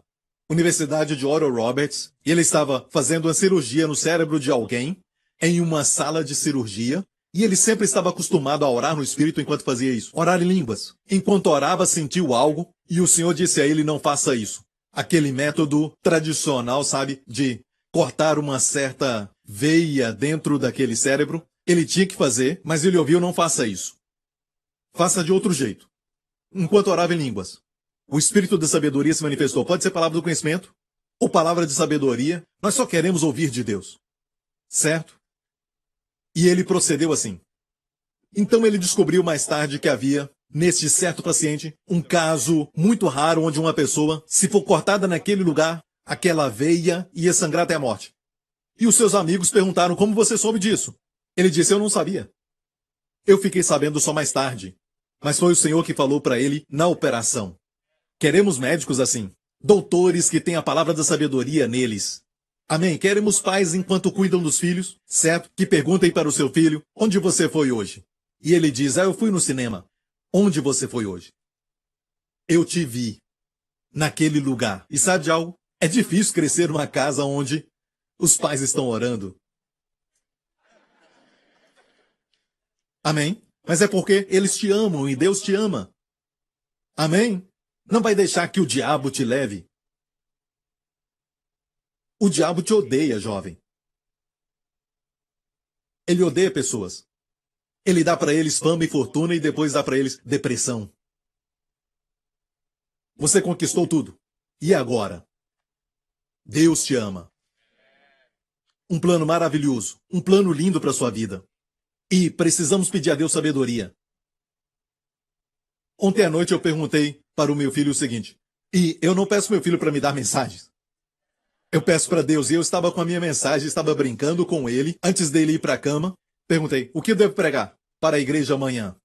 Universidade de Oral Roberts, e ele estava fazendo uma cirurgia no cérebro de alguém, em uma sala de cirurgia, e ele sempre estava acostumado a orar no Espírito enquanto fazia isso. Orar em línguas. Enquanto orava, sentiu algo, e o Senhor disse a ele, não faça isso. Aquele método tradicional, sabe, de cortar uma certa veia dentro daquele cérebro. Ele tinha que fazer, mas ele ouviu, não faça isso. Faça de outro jeito. Enquanto orava em línguas. O Espírito da sabedoria se manifestou. Pode ser palavra do conhecimento, ou palavra de sabedoria. Nós só queremos ouvir de Deus. Certo? E ele procedeu assim. Então ele descobriu mais tarde que havia, neste certo paciente, um caso muito raro onde uma pessoa, se for cortada naquele lugar, aquela veia ia sangrar até a morte. E os seus amigos perguntaram como você soube disso. Ele disse, eu não sabia. Eu fiquei sabendo só mais tarde. Mas foi o Senhor que falou para ele na operação. Queremos médicos assim. Doutores que têm a palavra da sabedoria neles. Amém? Queremos pais enquanto cuidam dos filhos, certo? Que perguntem para o seu filho, onde você foi hoje? E ele diz, eu fui no cinema. Onde você foi hoje? Eu te vi. Naquele lugar. E sabe de algo? É difícil crescer numa casa onde os pais estão orando. Amém? Mas é porque eles te amam e Deus te ama. Amém? Não vai deixar que o diabo te leve. O diabo te odeia, jovem. Ele odeia pessoas. Ele dá para eles fama e fortuna e depois dá para eles depressão. Você conquistou tudo. E agora? Deus te ama. Um plano maravilhoso. Um plano lindo para sua vida. E precisamos pedir a Deus sabedoria. Ontem à noite eu perguntei para o meu filho o seguinte. E eu não peço meu filho para me dar mensagens. Eu peço para Deus. E eu estava com a minha mensagem, estava brincando com ele. Antes dele ir para a cama, perguntei, o que eu devo pregar para a igreja amanhã?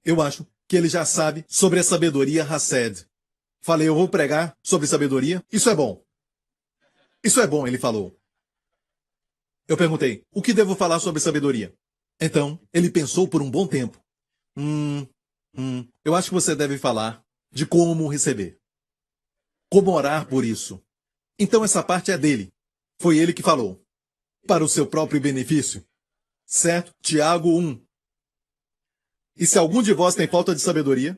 Eu acho que ele já sabe sobre a sabedoria Hased. Falei, eu vou pregar sobre sabedoria? Isso é bom. Isso é bom, ele falou. Eu perguntei, o que devo falar sobre sabedoria? Então, ele pensou por um bom tempo. Eu acho que você deve falar de como receber. Como orar por isso. Então essa parte é dele. Foi ele que falou. Para o seu próprio benefício. Certo? Tiago 1. E se algum de vós tem falta de sabedoria,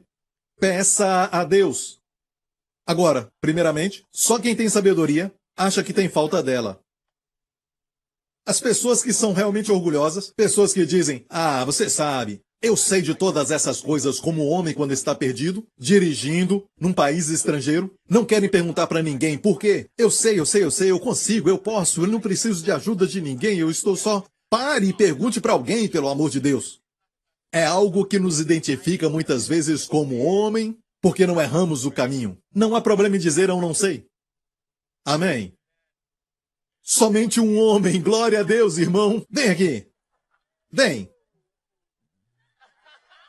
peça a Deus. Agora, primeiramente, só quem tem sabedoria acha que tem falta dela. As pessoas que são realmente orgulhosas, pessoas que dizem, você sabe, eu sei de todas essas coisas como homem quando está perdido, dirigindo num país estrangeiro, não querem perguntar para ninguém por quê. Eu sei, eu consigo, eu posso, eu não preciso de ajuda de ninguém, eu estou só. Pare e pergunte para alguém, pelo amor de Deus. É algo que nos identifica muitas vezes como homem, porque não erramos o caminho. Não há problema em dizer eu não sei. Amém. Somente um homem, glória a Deus, irmão. Vem aqui. Vem.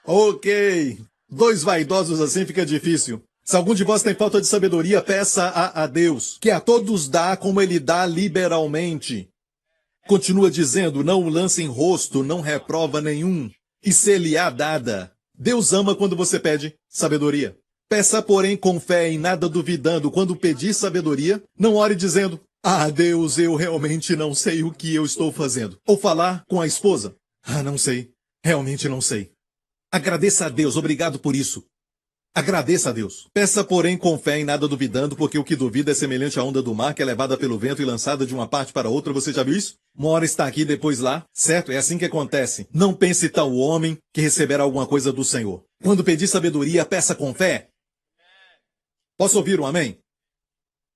Ok. 2 vaidosos assim fica difícil. Se algum de vós tem falta de sabedoria, peça a Deus, que a todos dá como ele dá liberalmente. Continua dizendo, não o lance em rosto, não reprova nenhum. E se lhe há dada. Deus ama quando você pede sabedoria. Peça, porém, com fé e nada duvidando. Quando pedir sabedoria, não ore dizendo, Deus, eu realmente não sei o que eu estou fazendo. Ou falar com a esposa, não sei, realmente não sei. Agradeça a Deus, obrigado por isso. Agradeça a Deus. Peça, porém, com fé e nada duvidando, porque o que duvida é semelhante à onda do mar, que é levada pelo vento e lançada de uma parte para outra. Você já viu isso? Uma hora está aqui, depois lá. Certo? É assim que acontece. Não pense tal homem que receberá alguma coisa do Senhor. Quando pedir sabedoria, peça com fé. Posso ouvir um amém?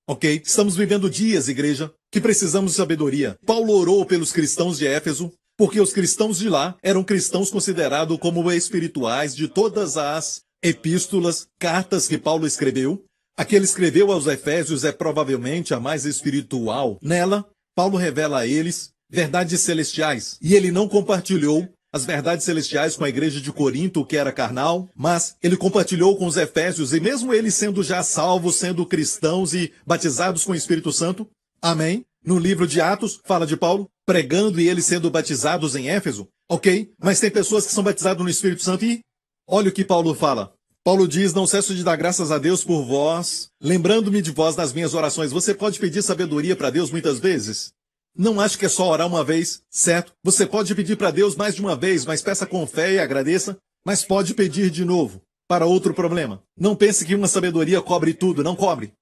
Ok? Estamos vivendo dias, igreja, que precisamos de sabedoria. Paulo orou pelos cristãos de Éfeso, porque os cristãos de lá eram cristãos considerados como espirituais de todas as epístolas, cartas que Paulo escreveu. A que ele escreveu aos Efésios é provavelmente a mais espiritual. Nela, Paulo revela a eles verdades celestiais. E ele não compartilhou as verdades celestiais com a igreja de Corinto, que era carnal, mas ele compartilhou com os Efésios, e mesmo eles sendo já salvos, sendo cristãos e batizados com o Espírito Santo, amém? No livro de Atos, fala de Paulo, pregando e eles sendo batizados em Éfeso, ok? Mas tem pessoas que são batizadas no Espírito Santo e olha o que Paulo fala. Paulo diz, não cesso de dar graças a Deus por vós, lembrando-me de vós nas minhas orações. Você pode pedir sabedoria para Deus muitas vezes? Não acho que é só orar uma vez, certo? Você pode pedir para Deus mais de uma vez, mas peça com fé e agradeça. Mas pode pedir de novo, para outro problema. Não pense que uma sabedoria cobre tudo, não cobre.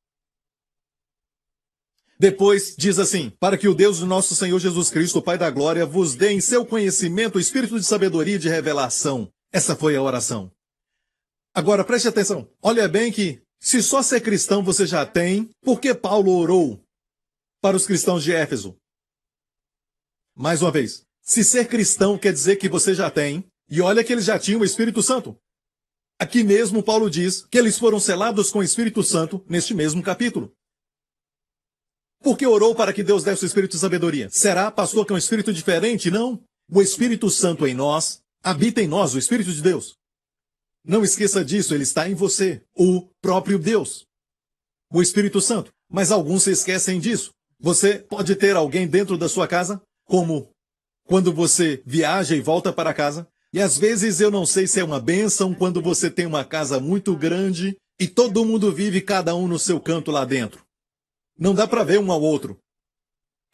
Depois diz assim, para que o Deus do nosso Senhor Jesus Cristo, o Pai da Glória, vos dê em seu conhecimento o espírito de sabedoria e de revelação. Essa foi a oração. Agora preste atenção, olha bem que se só ser cristão você já tem, por que Paulo orou para os cristãos de Éfeso? Mais uma vez, se ser cristão quer dizer que você já tem, e olha que eles já tinham o Espírito Santo. Aqui mesmo Paulo diz que eles foram selados com o Espírito Santo neste mesmo capítulo. Porque orou para que Deus desse o espírito de sabedoria. Será, pastor, que é um espírito diferente? Não. O Espírito Santo em nós, habita em nós o Espírito de Deus. Não esqueça disso, ele está em você, o próprio Deus. O Espírito Santo. Mas alguns se esquecem disso. Você pode ter alguém dentro da sua casa, como quando você viaja e volta para casa. E às vezes eu não sei se é uma bênção quando você tem uma casa muito grande e todo mundo vive cada um no seu canto lá dentro. Não dá para ver um ao outro.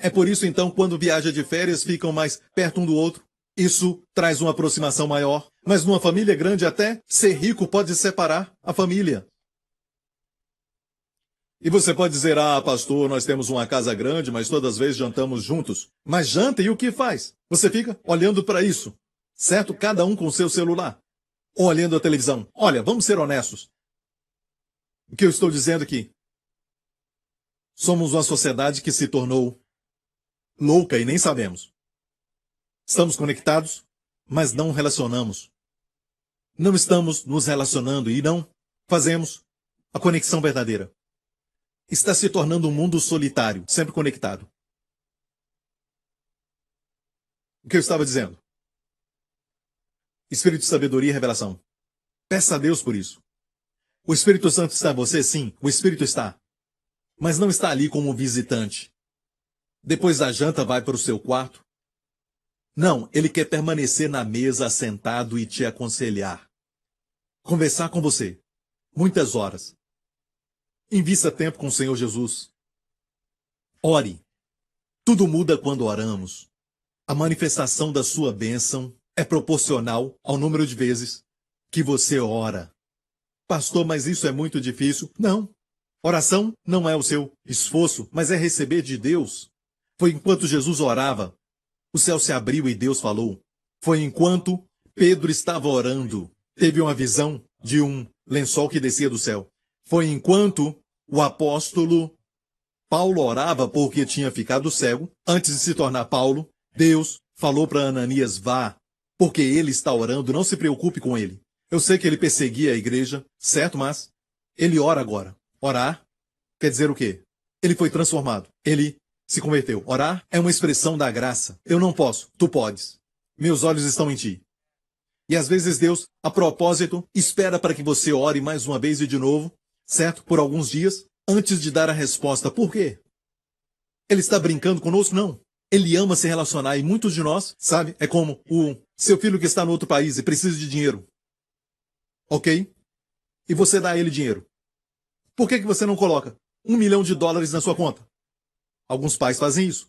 É por isso então quando viaja de férias ficam mais perto um do outro. Isso traz uma aproximação maior. Mas numa família grande até ser rico pode separar a família. E você pode dizer, pastor, nós temos uma casa grande, mas todas as vezes jantamos juntos. Mas janta e o que faz? Você fica olhando para isso, certo? Cada um com o seu celular. Ou olhando a televisão. Olha, vamos ser honestos. O que eu estou dizendo aqui? Somos uma sociedade que se tornou louca e nem sabemos. Estamos conectados, mas não relacionamos. Não estamos nos relacionando e não fazemos a conexão verdadeira. Está se tornando um mundo solitário, sempre conectado. O que eu estava dizendo? Espírito de sabedoria e revelação. Peça a Deus por isso. O Espírito Santo está em você? Sim, o Espírito está. Mas não está ali como um visitante. Depois da janta vai para o seu quarto. Não, ele quer permanecer na mesa assentado e te aconselhar. Conversar com você. Muitas horas. Invista tempo com o Senhor Jesus. Ore. Tudo muda quando oramos. A manifestação da sua bênção é proporcional ao número de vezes que você ora. Pastor, mas isso é muito difícil. Não. Oração não é o seu esforço, mas é receber de Deus. Foi enquanto Jesus orava, o céu se abriu e Deus falou. Foi enquanto Pedro estava orando, teve uma visão de um lençol que descia do céu. Foi enquanto o apóstolo Paulo orava porque tinha ficado cego. Antes de se tornar Paulo, Deus falou para Ananias, vá, porque ele está orando, não se preocupe com ele. Eu sei que ele perseguia a igreja, certo? Mas ele ora agora. Orar quer dizer o quê? Ele foi transformado. Ele se converteu. Orar é uma expressão da graça. Eu não posso, tu podes. Meus olhos estão em ti. E às vezes Deus, a propósito, espera para que você ore mais uma vez e de novo, certo? Por alguns dias, antes de dar a resposta. Por quê? Ele está brincando conosco? Não. Ele ama se relacionar e muitos de nós, sabe? É como o seu filho que está no outro país e precisa de dinheiro. Ok? E você dá a ele dinheiro. Por que você não coloca $1 milhão na sua conta? Alguns pais fazem isso.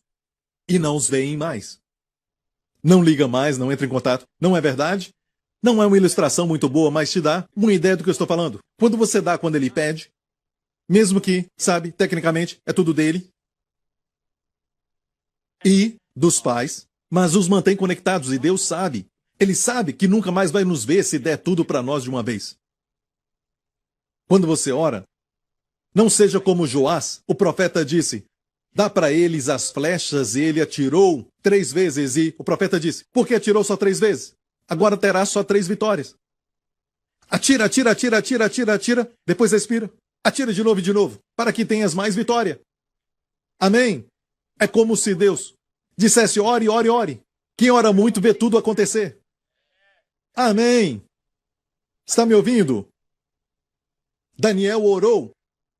E não os veem mais. Não liga mais, não entra em contato. Não é verdade? Não é uma ilustração muito boa, mas te dá uma ideia do que eu estou falando. Quando você dá quando ele pede, mesmo que, sabe, tecnicamente, é tudo dele, e dos pais, mas os mantém conectados, e Deus sabe. Ele sabe que nunca mais vai nos ver se der tudo para nós de uma vez. Quando você ora, não seja como Joás, o profeta disse, dá para eles as flechas e ele atirou 3 vezes, e o profeta disse, por que atirou só 3 vezes? Agora terá só 3 vitórias. Atira, atira, atira, atira, atira, atira, depois respira. Atira de novo, para que tenhas mais vitória. Amém? É como se Deus dissesse, ore, ore, ore. Quem ora muito vê tudo acontecer. Amém. Está me ouvindo? Daniel orou,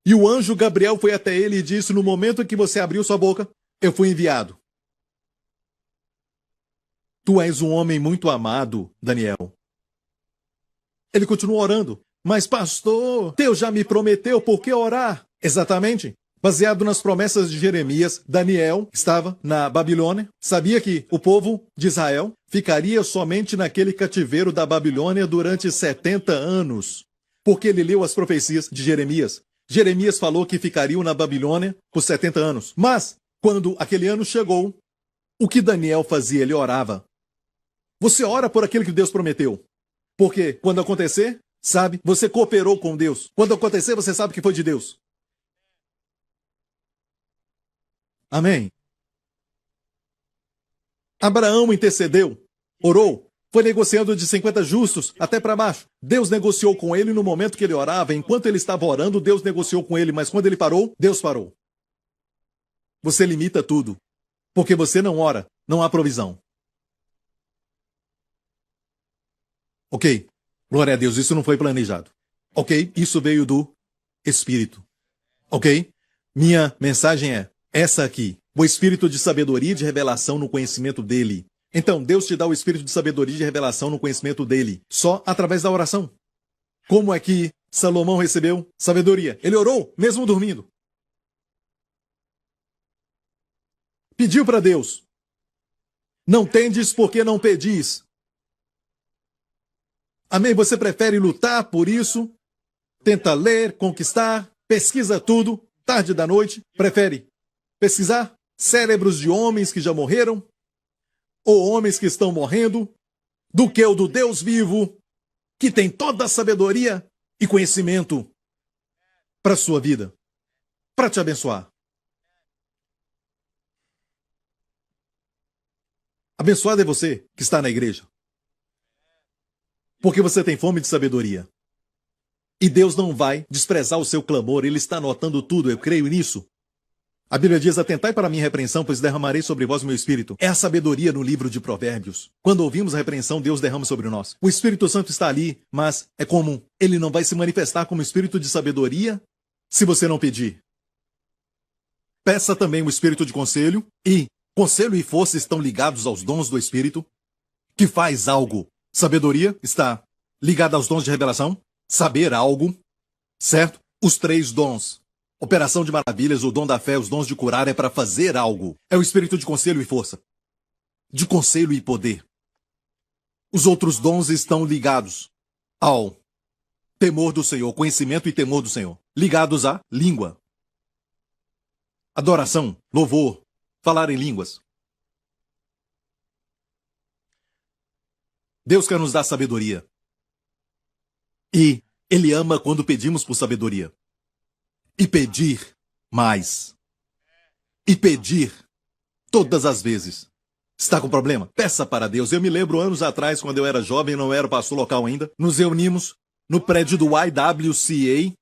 e o anjo Gabriel foi até ele e disse, no momento em que você abriu sua boca, eu fui enviado. Tu és um homem muito amado, Daniel. Ele continuou orando. Mas pastor, Deus já me prometeu, por que orar? Exatamente. Baseado nas promessas de Jeremias, Daniel estava na Babilônia. Sabia que o povo de Israel ficaria somente naquele cativeiro da Babilônia durante 70 anos. Porque ele leu as profecias de Jeremias. Jeremias falou que ficariam na Babilônia por 70 anos. Mas, quando aquele ano chegou, o que Daniel fazia? Ele orava. Você ora por aquilo que Deus prometeu. Porque quando acontecer, sabe, você cooperou com Deus. Quando acontecer, você sabe que foi de Deus. Amém. Abraão intercedeu, orou, foi negociando de 50 justos até para baixo. Deus negociou com ele no momento que ele orava. Enquanto ele estava orando, Deus negociou com ele. Mas quando ele parou, Deus parou. você limita tudo. Porque você não ora, não há provisão. Ok, glória a Deus, isso não foi planejado. Ok, isso veio do Espírito. Ok? Minha mensagem é essa aqui. O espírito de sabedoria e de revelação no conhecimento dele. Então, Deus te dá o espírito de sabedoria e de revelação no conhecimento dele, só através da oração. Como é que Salomão recebeu sabedoria? Ele orou, mesmo dormindo. Pediu para Deus. Não tendes porque não pedis. Amém? Você prefere lutar por isso? Tenta ler, conquistar, pesquisa tudo, tarde da noite. Prefere pesquisar cérebros de homens que já morreram ou homens que estão morrendo do que o do Deus vivo, que tem toda a sabedoria e conhecimento para a sua vida, para te abençoar. Abençoado é você que está na igreja, porque você tem fome de sabedoria. E Deus não vai desprezar o seu clamor, Ele está anotando tudo, eu creio nisso. A Bíblia diz, atentai para a minha repreensão, pois derramarei sobre vós o meu espírito. É a sabedoria no livro de Provérbios. Quando ouvimos a repreensão, Deus derrama sobre nós. O Espírito Santo está ali, mas é comum. Ele não vai se manifestar como espírito de sabedoria se você não pedir. Peça também o espírito de conselho, e conselho e força estão ligados aos dons do Espírito, que faz algo. Sabedoria está ligada aos dons de revelação, saber algo, certo? Os 3 dons. Operação de maravilhas, o dom da fé, os dons de curar é para fazer algo. É o espírito de conselho e força. De conselho e poder. Os outros dons estão ligados ao temor do Senhor, conhecimento e temor do Senhor. Ligados à língua. Adoração, louvor, falar em línguas. Deus quer nos dar sabedoria. E Ele ama quando pedimos por sabedoria. E pedir mais. E pedir todas as vezes. Está com problema? Peça para Deus. Eu me lembro anos atrás, quando eu era jovem, não era pastor local ainda, nos reunimos no prédio do YWCA.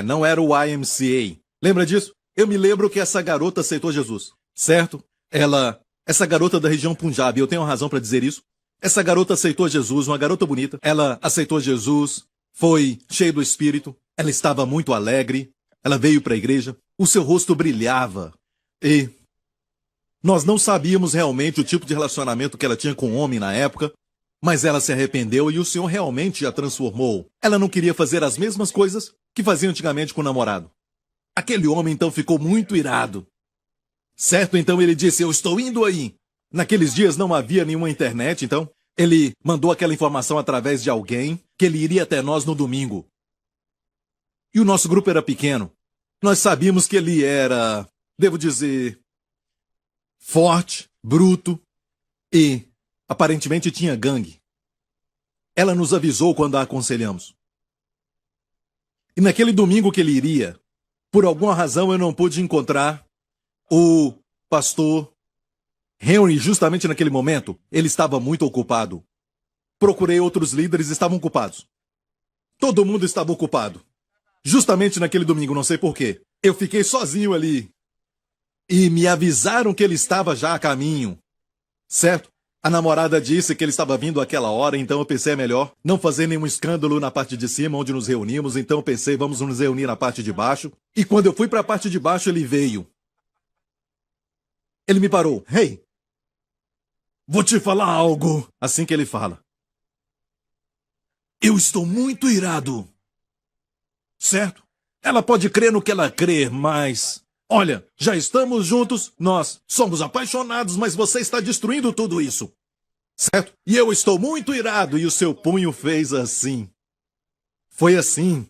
Não era o YMCA. Lembra disso? Eu me lembro que essa garota aceitou Jesus, certo? Essa garota da região Punjab, eu tenho razão para dizer isso. Essa garota aceitou Jesus, uma garota bonita. Ela aceitou Jesus, foi cheia do Espírito. Ela estava muito alegre. Ela veio para a igreja, o seu rosto brilhava, e nós não sabíamos realmente o tipo de relacionamento que ela tinha com o homem na época, mas ela se arrependeu e o Senhor realmente a transformou. Ela não queria fazer as mesmas coisas que fazia antigamente com o namorado. Aquele homem então ficou muito irado. Certo? Então ele disse, eu estou indo aí. Naqueles dias não havia nenhuma internet, então ele mandou aquela informação através de alguém que ele iria até nós no domingo. E o nosso grupo era pequeno. Nós sabíamos que ele era, devo dizer, forte, bruto e aparentemente tinha gangue. Ela nos avisou quando a aconselhamos. E naquele domingo que ele iria, por alguma razão eu não pude encontrar o pastor Henry justamente naquele momento. Ele estava muito ocupado. Procurei outros líderes, estavam ocupados. Todo mundo estava ocupado. Justamente naquele domingo, não sei porquê. Eu fiquei sozinho ali. E me avisaram que ele estava já a caminho. Certo? A namorada disse que ele estava vindo àquela hora, então eu pensei, é melhor não fazer nenhum escândalo na parte de cima, onde nos reunimos. Então eu pensei, vamos nos reunir na parte de baixo. E quando eu fui para a parte de baixo, ele veio. Ele me parou. Hey, vou te falar algo. Assim que ele fala. Eu estou muito irado. Certo? Ela pode crer no que ela crê, mas... Olha, já estamos juntos, nós somos apaixonados, mas você está destruindo tudo isso. Certo? E eu estou muito irado, e o seu punho fez assim. Foi assim.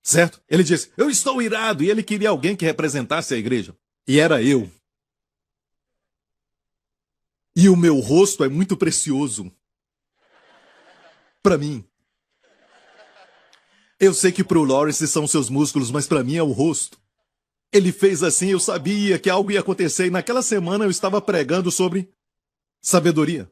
Certo? Ele disse, eu estou irado, e ele queria alguém que representasse a igreja. E era eu. E o meu rosto é muito precioso. Para mim. Eu sei que pro Lawrence são seus músculos, mas para mim é o rosto. Ele fez assim, eu sabia que algo ia acontecer, e naquela semana eu estava pregando sobre sabedoria.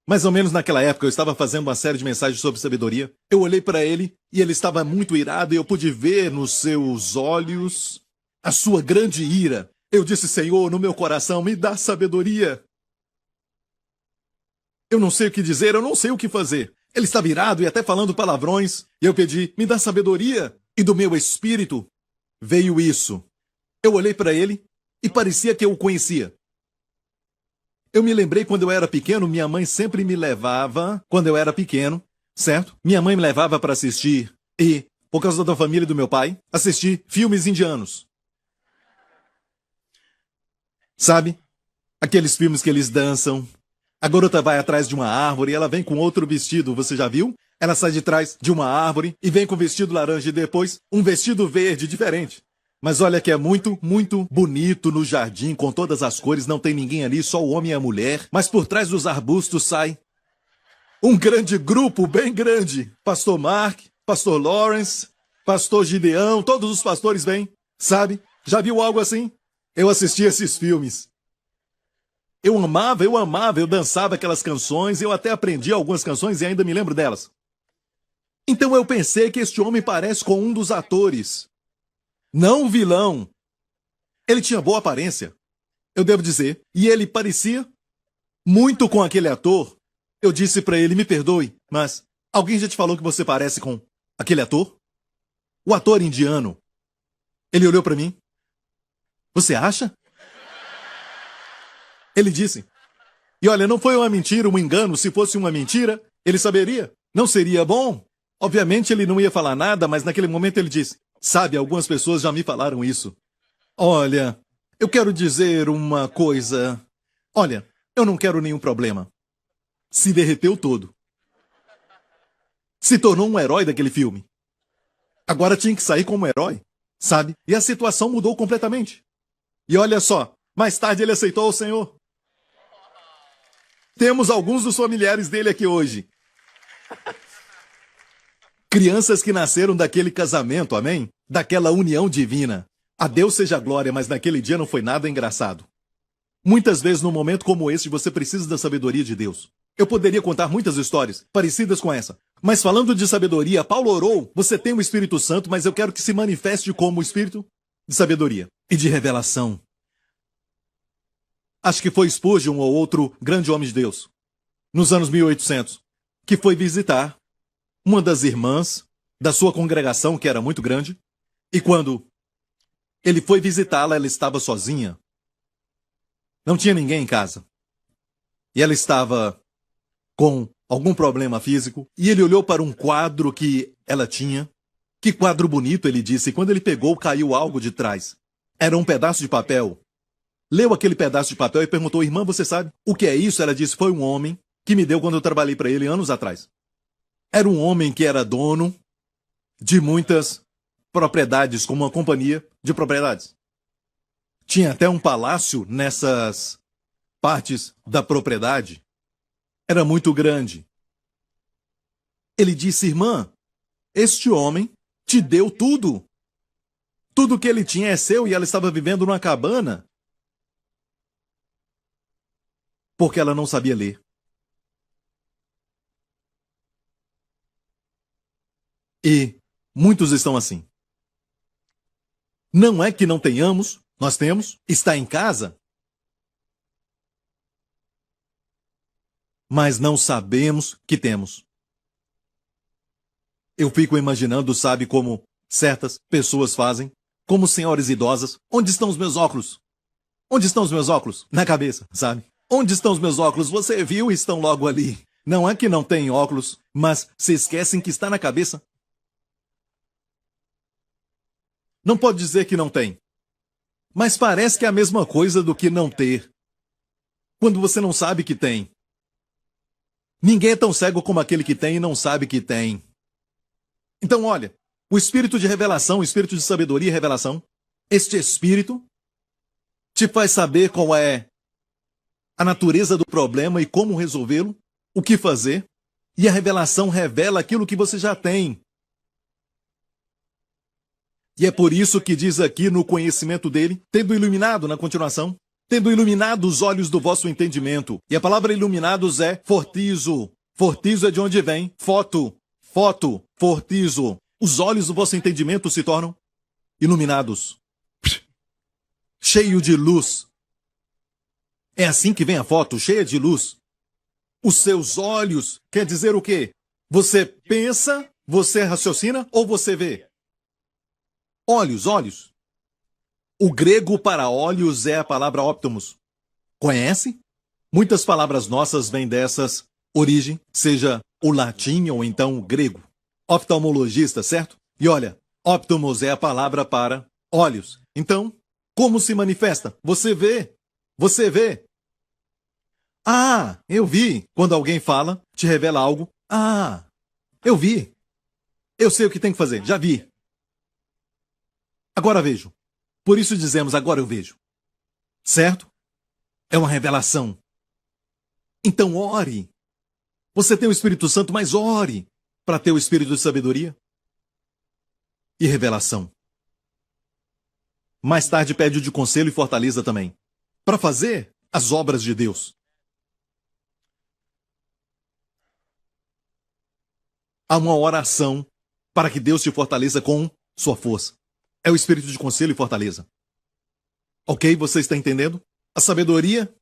Mais ou menos naquela época eu estava fazendo uma série de mensagens sobre sabedoria. Eu olhei para ele e ele estava muito irado e eu pude ver nos seus olhos a sua grande ira. Eu disse, Senhor, no meu coração, me dá sabedoria. Eu não sei o que dizer, eu não sei o que fazer. Ele estava irado e até falando palavrões. E eu pedi, me dá sabedoria. E do meu espírito veio isso. Eu olhei para ele e parecia que eu o conhecia. Eu me lembrei quando eu era pequeno, minha mãe sempre me levava, quando eu era pequeno, certo? Minha mãe me levava para assistir, e, por causa da família do meu pai, assistir filmes indianos. Sabe? Aqueles filmes que eles dançam. A garota vai atrás de uma árvore e ela vem com outro vestido, você já viu? Ela sai de trás de uma árvore e vem com um vestido laranja e depois um vestido verde diferente. Mas olha que é muito, muito bonito no jardim, com todas as cores, não tem ninguém ali, só o homem e a mulher. Mas por trás dos arbustos sai um grande grupo, bem grande. Pastor Mark, Pastor Lawrence, Pastor Gideão, todos os pastores vêm, sabe? Já viu algo assim? Eu assisti esses filmes. Eu amava, eu dançava aquelas canções, eu até aprendi algumas canções e ainda me lembro delas. Então eu pensei que este homem parece com um dos atores. Não o vilão. Ele tinha boa aparência, eu devo dizer, e ele parecia muito com aquele ator. Eu disse pra ele, me perdoe, mas alguém já te falou que você parece com aquele ator? O ator indiano. Ele olhou pra mim. Você acha? Ele disse. E olha, não foi uma mentira, um engano. Se fosse uma mentira, ele saberia. Não seria bom? Obviamente ele não ia falar nada, mas naquele momento ele disse, sabe, algumas pessoas já me falaram isso. Olha, eu quero dizer uma coisa. Olha, eu não quero nenhum problema. Se derreteu todo. Se tornou um herói daquele filme. Agora tinha que sair como herói, sabe? E a situação mudou completamente. E olha só, mais tarde ele aceitou o Senhor. Temos alguns dos familiares dele aqui hoje. Crianças que nasceram daquele casamento, amém? Daquela união divina. A Deus seja a glória, mas naquele dia não foi nada engraçado. Muitas vezes, num momento como este, você precisa da sabedoria de Deus. Eu poderia contar muitas histórias parecidas com essa. Mas falando de sabedoria, Paulo orou, você tem o Espírito Santo, mas eu quero que se manifeste como o Espírito de sabedoria e de revelação. Acho que foi Spurgeon ou outro grande homem de Deus, nos anos 1800, que foi visitar uma das irmãs da sua congregação, que era muito grande, e quando ele foi visitá-la, ela estava sozinha. Não tinha ninguém em casa. E ela estava com algum problema físico, e ele olhou para um quadro que ela tinha. Que quadro bonito, ele disse, e quando ele pegou, caiu algo de trás. Era um pedaço de papel. Leu aquele pedaço de papel e perguntou, irmã, você sabe o que é isso? Ela disse, foi um homem que me deu quando eu trabalhei para ele anos atrás. Era um homem que era dono de muitas propriedades, como uma companhia de propriedades. Tinha até um palácio nessas partes da propriedade. Era muito grande. Ele disse, irmã, este homem te deu tudo. Tudo que ele tinha é seu e ela estava vivendo numa cabana. Porque ela não sabia ler. E muitos estão assim. Não é que não tenhamos, nós temos, está em casa, mas não sabemos que temos. Eu fico imaginando, sabe, como certas pessoas fazem, como senhoras idosas. Onde estão os meus óculos? Onde estão os meus óculos? Na cabeça, sabe? Onde estão os meus óculos? Você viu, estão logo ali. Não é que não tem óculos, mas se esquecem que está na cabeça. Não pode dizer que não tem. Mas parece que é a mesma coisa do que não ter. Quando você não sabe que tem. Ninguém é tão cego como aquele que tem e não sabe que tem. Então, olha, o espírito de revelação, o espírito de sabedoria e revelação, este espírito te faz saber qual é a natureza do problema e como resolvê-lo, o que fazer, e a revelação revela aquilo que você já tem. E é por isso que diz aqui no conhecimento dele, tendo iluminado, na continuação, tendo iluminado os olhos do vosso entendimento. E a palavra iluminados é fortizo. Fortizo é de onde vem foto, fortizo. Os olhos do vosso entendimento se tornam iluminados. cheio de luz. É assim que vem a foto, cheia de luz. Os seus olhos quer dizer o quê? Você pensa, você raciocina ou você vê? Olhos, olhos. O grego para olhos é a palavra optomos. Conhece? Muitas palavras nossas vêm dessas origem, seja o latim ou então o grego. Oftalmologista, certo? E olha, optomos é a palavra para olhos. Então, como se manifesta? Você vê. Você vê. Ah, eu vi. Quando alguém fala, te revela algo. Ah, eu vi. Eu sei o que tem que fazer. Já vi. Agora vejo. Por isso dizemos, agora eu vejo. Certo? É uma revelação. Então ore. Você tem o Espírito Santo, mas ore para ter o Espírito de sabedoria e revelação. Mais tarde pede o de conselho e fortaleza também, para fazer as obras de Deus. Há uma oração para que Deus te fortaleça com sua força. É o Espírito de conselho e fortaleza. Ok? Você está entendendo? A sabedoria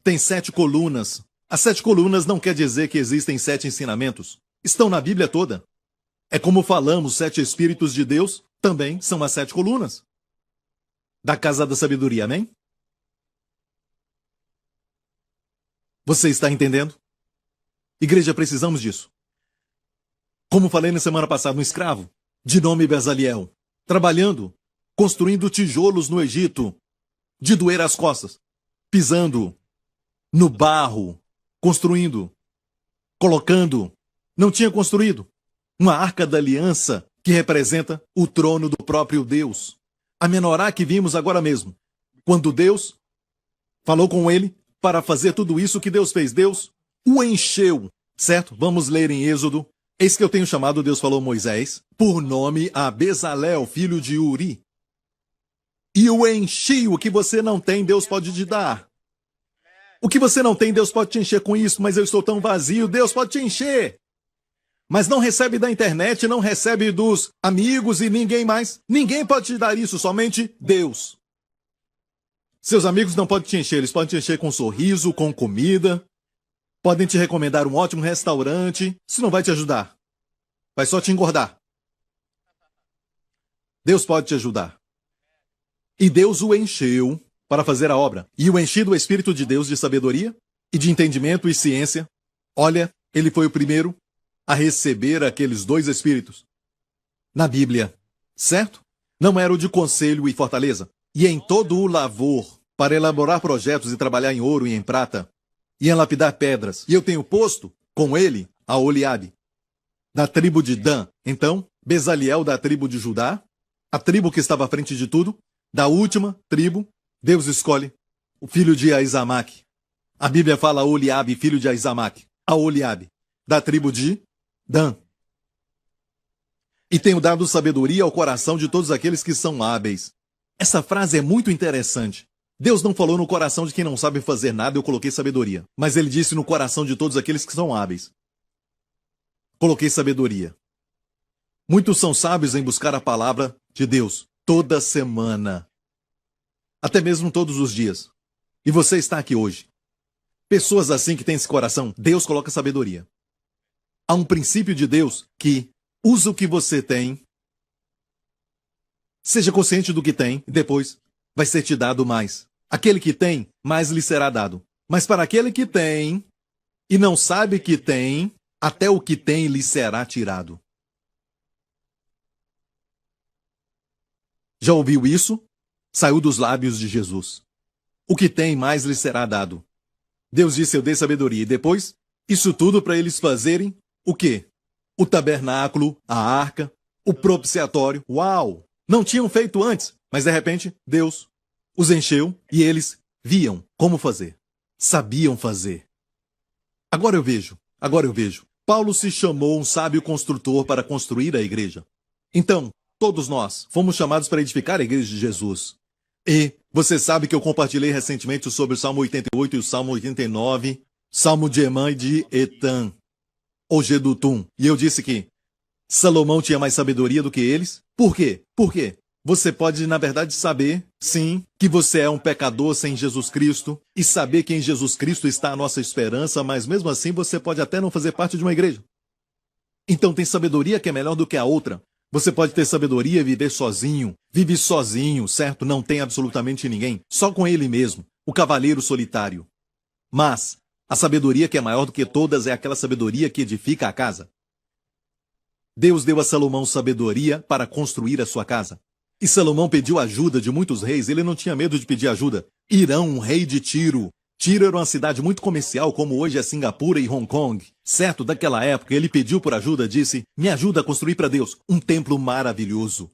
tem 7 colunas. As 7 colunas não quer dizer que existem 7 ensinamentos. Estão na Bíblia toda. É como falamos, 7 Espíritos de Deus também são as 7 colunas da casa da sabedoria, amém? Você está entendendo? Igreja, precisamos disso. Como falei na semana passada, um escravo, de nome Bezaliel, trabalhando, construindo tijolos no Egito, de doer as costas, pisando no barro, construindo, colocando, não tinha construído uma arca da aliança que representa o trono do próprio Deus. A menorá que vimos agora mesmo, quando Deus falou com ele para fazer tudo isso que Deus fez, Deus o encheu, certo? Vamos ler em Êxodo. Eis que eu tenho chamado, Deus falou a Moisés, por nome a Bezalel, filho de Uri. E o enchi, o que você não tem, Deus pode te dar. O que você não tem, Deus pode te encher com isso, mas eu estou tão vazio, Deus pode te encher. Mas não recebe da internet, não recebe dos amigos e ninguém mais. Ninguém pode te dar isso, somente Deus. Seus amigos não podem te encher, eles podem te encher com sorriso, com comida. Podem te recomendar um ótimo restaurante. Isso não vai te ajudar. Vai só te engordar. Deus pode te ajudar. E Deus o encheu para fazer a obra. E o enchi do Espírito de Deus de sabedoria e de entendimento e ciência. Olha, ele foi o primeiro a receber aqueles 2 Espíritos na Bíblia, certo? Não era o de conselho e fortaleza. E em todo o lavor, para elaborar projetos e trabalhar em ouro e em prata, e em lapidar pedras. E eu tenho posto com ele a Oliabe, da tribo de Dan. Então, Bezaliel da tribo de Judá, a tribo que estava à frente de tudo. Da última tribo, Deus escolhe o filho de Aizamaque. A Bíblia fala Oliabe, filho de Aizamaque. A Oliabe, da tribo de Dan. E tenho dado sabedoria ao coração de todos aqueles que são hábeis. Essa frase é muito interessante. Deus não falou no coração de quem não sabe fazer nada, eu coloquei sabedoria. Mas ele disse no coração de todos aqueles que são hábeis. Coloquei sabedoria. Muitos são sábios em buscar a palavra de Deus toda semana. Até mesmo todos os dias. E você está aqui hoje. Pessoas assim que têm esse coração, Deus coloca sabedoria. Há um princípio de Deus que usa o que você tem. Seja consciente do que tem e depois vai ser te dado mais. Aquele que tem, mais lhe será dado. Mas para aquele que tem e não sabe que tem, até o que tem lhe será tirado. Já ouviu isso? Saiu dos lábios de Jesus. O que tem, mais lhe será dado. Deus disse, eu dei sabedoria. E depois, isso tudo para eles fazerem o quê? O tabernáculo, a arca, o propiciatório. Uau! Não tinham feito antes, mas de repente, Deus os encheu e eles viam como fazer. Sabiam fazer. Agora eu vejo. Paulo se chamou um sábio construtor para construir a igreja. Então, todos nós fomos chamados para edificar a igreja de Jesus. E você sabe que eu compartilhei recentemente sobre o Salmo 88 e o Salmo 89, Salmo de Emã e de Etan, ou Gedutum. E eu disse que Salomão tinha mais sabedoria do que eles. Por quê? Você pode, na verdade, saber, sim, que você é um pecador sem Jesus Cristo e saber que em Jesus Cristo está a nossa esperança, mas mesmo assim você pode até não fazer parte de uma igreja. Então tem sabedoria que é melhor do que a outra. Você pode ter sabedoria e viver sozinho. Vive sozinho, certo? Não tem absolutamente ninguém. Só com ele mesmo. O cavaleiro solitário. Mas a sabedoria que é maior do que todas é aquela sabedoria que edifica a casa. Deus deu a Salomão sabedoria para construir a sua casa. E Salomão pediu ajuda de muitos reis. Ele não tinha medo de pedir ajuda. Irão, um rei de Tiro. Tiro era uma cidade muito comercial, como hoje é Singapura e Hong Kong. Certo, daquela época, ele pediu por ajuda, disse, me ajuda a construir para Deus um templo maravilhoso.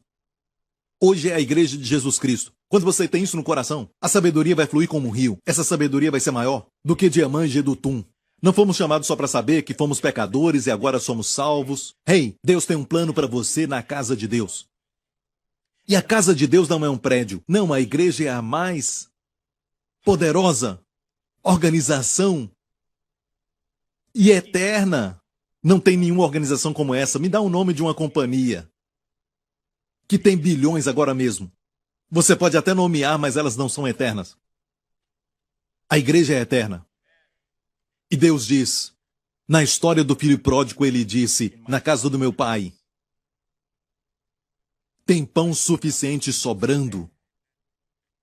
Hoje é a igreja de Jesus Cristo. Quando você tem isso no coração, a sabedoria vai fluir como um rio. Essa sabedoria vai ser maior do que diamante de Dutum. Não fomos chamados só para saber que fomos pecadores e agora somos salvos. Hey, Deus tem um plano para você na casa de Deus. E a casa de Deus não é um prédio. Não, a igreja é a mais poderosa organização e eterna. Não tem nenhuma organização como essa. Me dá o nome de uma companhia que tem bilhões agora mesmo. Você pode até nomear, mas elas não são eternas. A igreja é eterna. E Deus diz, na história do filho pródigo, ele disse, na casa do meu pai, tem pão suficiente sobrando.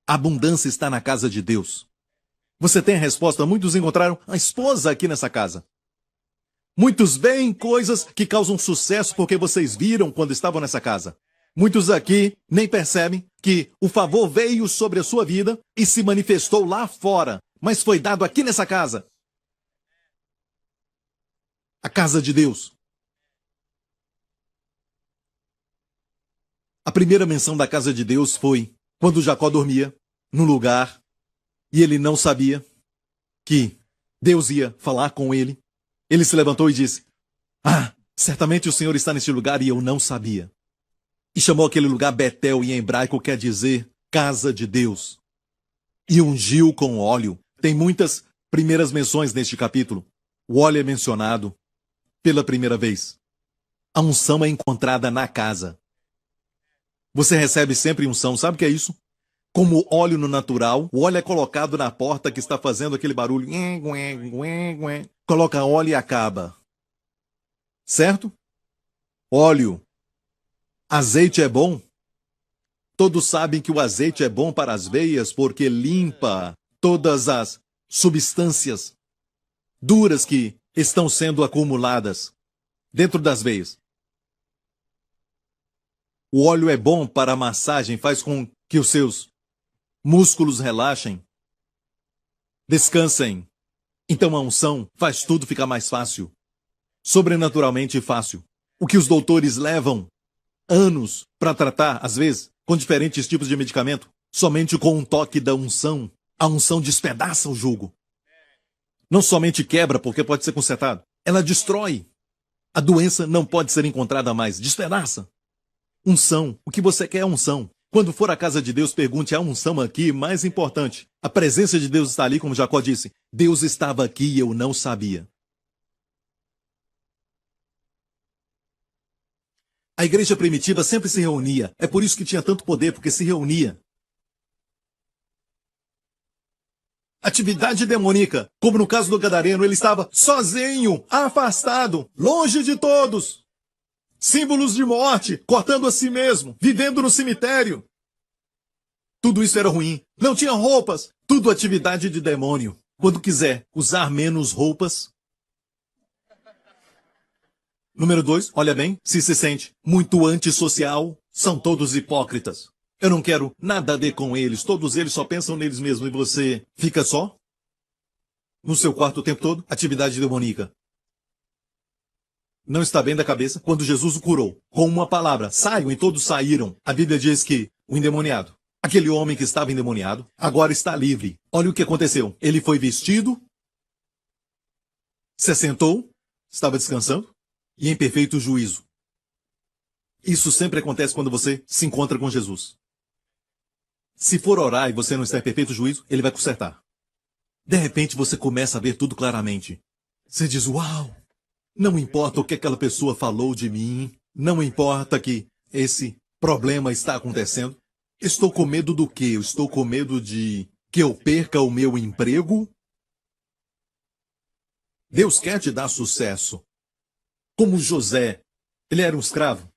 A abundância está na casa de Deus. Você tem a resposta. Muitos encontraram a esposa aqui nessa casa. Muitos veem coisas que causam sucesso porque vocês viram quando estavam nessa casa. Muitos aqui nem percebem que o favor veio sobre a sua vida e se manifestou lá fora, mas foi dado aqui nessa casa. A casa de Deus. A primeira menção da casa de Deus foi quando Jacó dormia num lugar e ele não sabia que Deus ia falar com ele. Ele se levantou e disse, certamente o Senhor está neste lugar e eu não sabia. E chamou aquele lugar Betel, e em hebraico quer dizer casa de Deus. E ungiu com óleo. Tem muitas primeiras menções neste capítulo. O óleo é mencionado pela primeira vez. A unção é encontrada na casa. Você recebe sempre unção, sabe o que é isso? Como óleo no natural, o óleo é colocado na porta que está fazendo aquele barulho. Coloca óleo e acaba. Certo? Óleo. Azeite é bom. Todos sabem que o azeite é bom para as veias porque limpa todas as substâncias duras que estão sendo acumuladas dentro das veias. O óleo é bom para a massagem, faz com que os seus músculos relaxem, descansem. Então a unção faz tudo ficar mais fácil, sobrenaturalmente fácil. O que os doutores levam anos para tratar, às vezes, com diferentes tipos de medicamento, somente com um toque da unção, a unção despedaça o jugo. Não somente quebra, porque pode ser consertado, ela destrói. A doença não pode ser encontrada mais, despedaça. Unção. O que você quer é unção. Quando for à casa de Deus, pergunte a unção aqui, mais importante. A presença de Deus está ali, como Jacó disse. Deus estava aqui e eu não sabia. A igreja primitiva sempre se reunia. É por isso que tinha tanto poder, porque se reunia. Atividade demoníaca. Como no caso do gadareno, ele estava sozinho, afastado, longe de todos. Símbolos de morte, cortando a si mesmo, vivendo no cemitério. Tudo isso era ruim. Não tinha roupas. Tudo atividade de demônio. Quando quiser usar menos roupas. Número 2, olha bem, se sente muito antissocial, são todos hipócritas. Eu não quero nada a ver com eles. Todos eles só pensam neles mesmos e você fica só? No seu quarto o tempo todo? Atividade demoníaca. Não está bem da cabeça? Quando Jesus o curou, com uma palavra, saiam, e todos saíram. A Bíblia diz que o endemoniado, aquele homem que estava endemoniado, agora está livre. Olha o que aconteceu. Ele foi vestido, se assentou, estava descansando, e em perfeito juízo. Isso sempre acontece quando você se encontra com Jesus. Se for orar e você não está em perfeito juízo, ele vai consertar. De repente você começa a ver tudo claramente. Você diz, uau! Não importa o que aquela pessoa falou de mim, não importa que esse problema está acontecendo. Estou com medo do quê? Eu estou com medo de que eu perca o meu emprego? Deus quer te dar sucesso. Como José, ele era um escravo.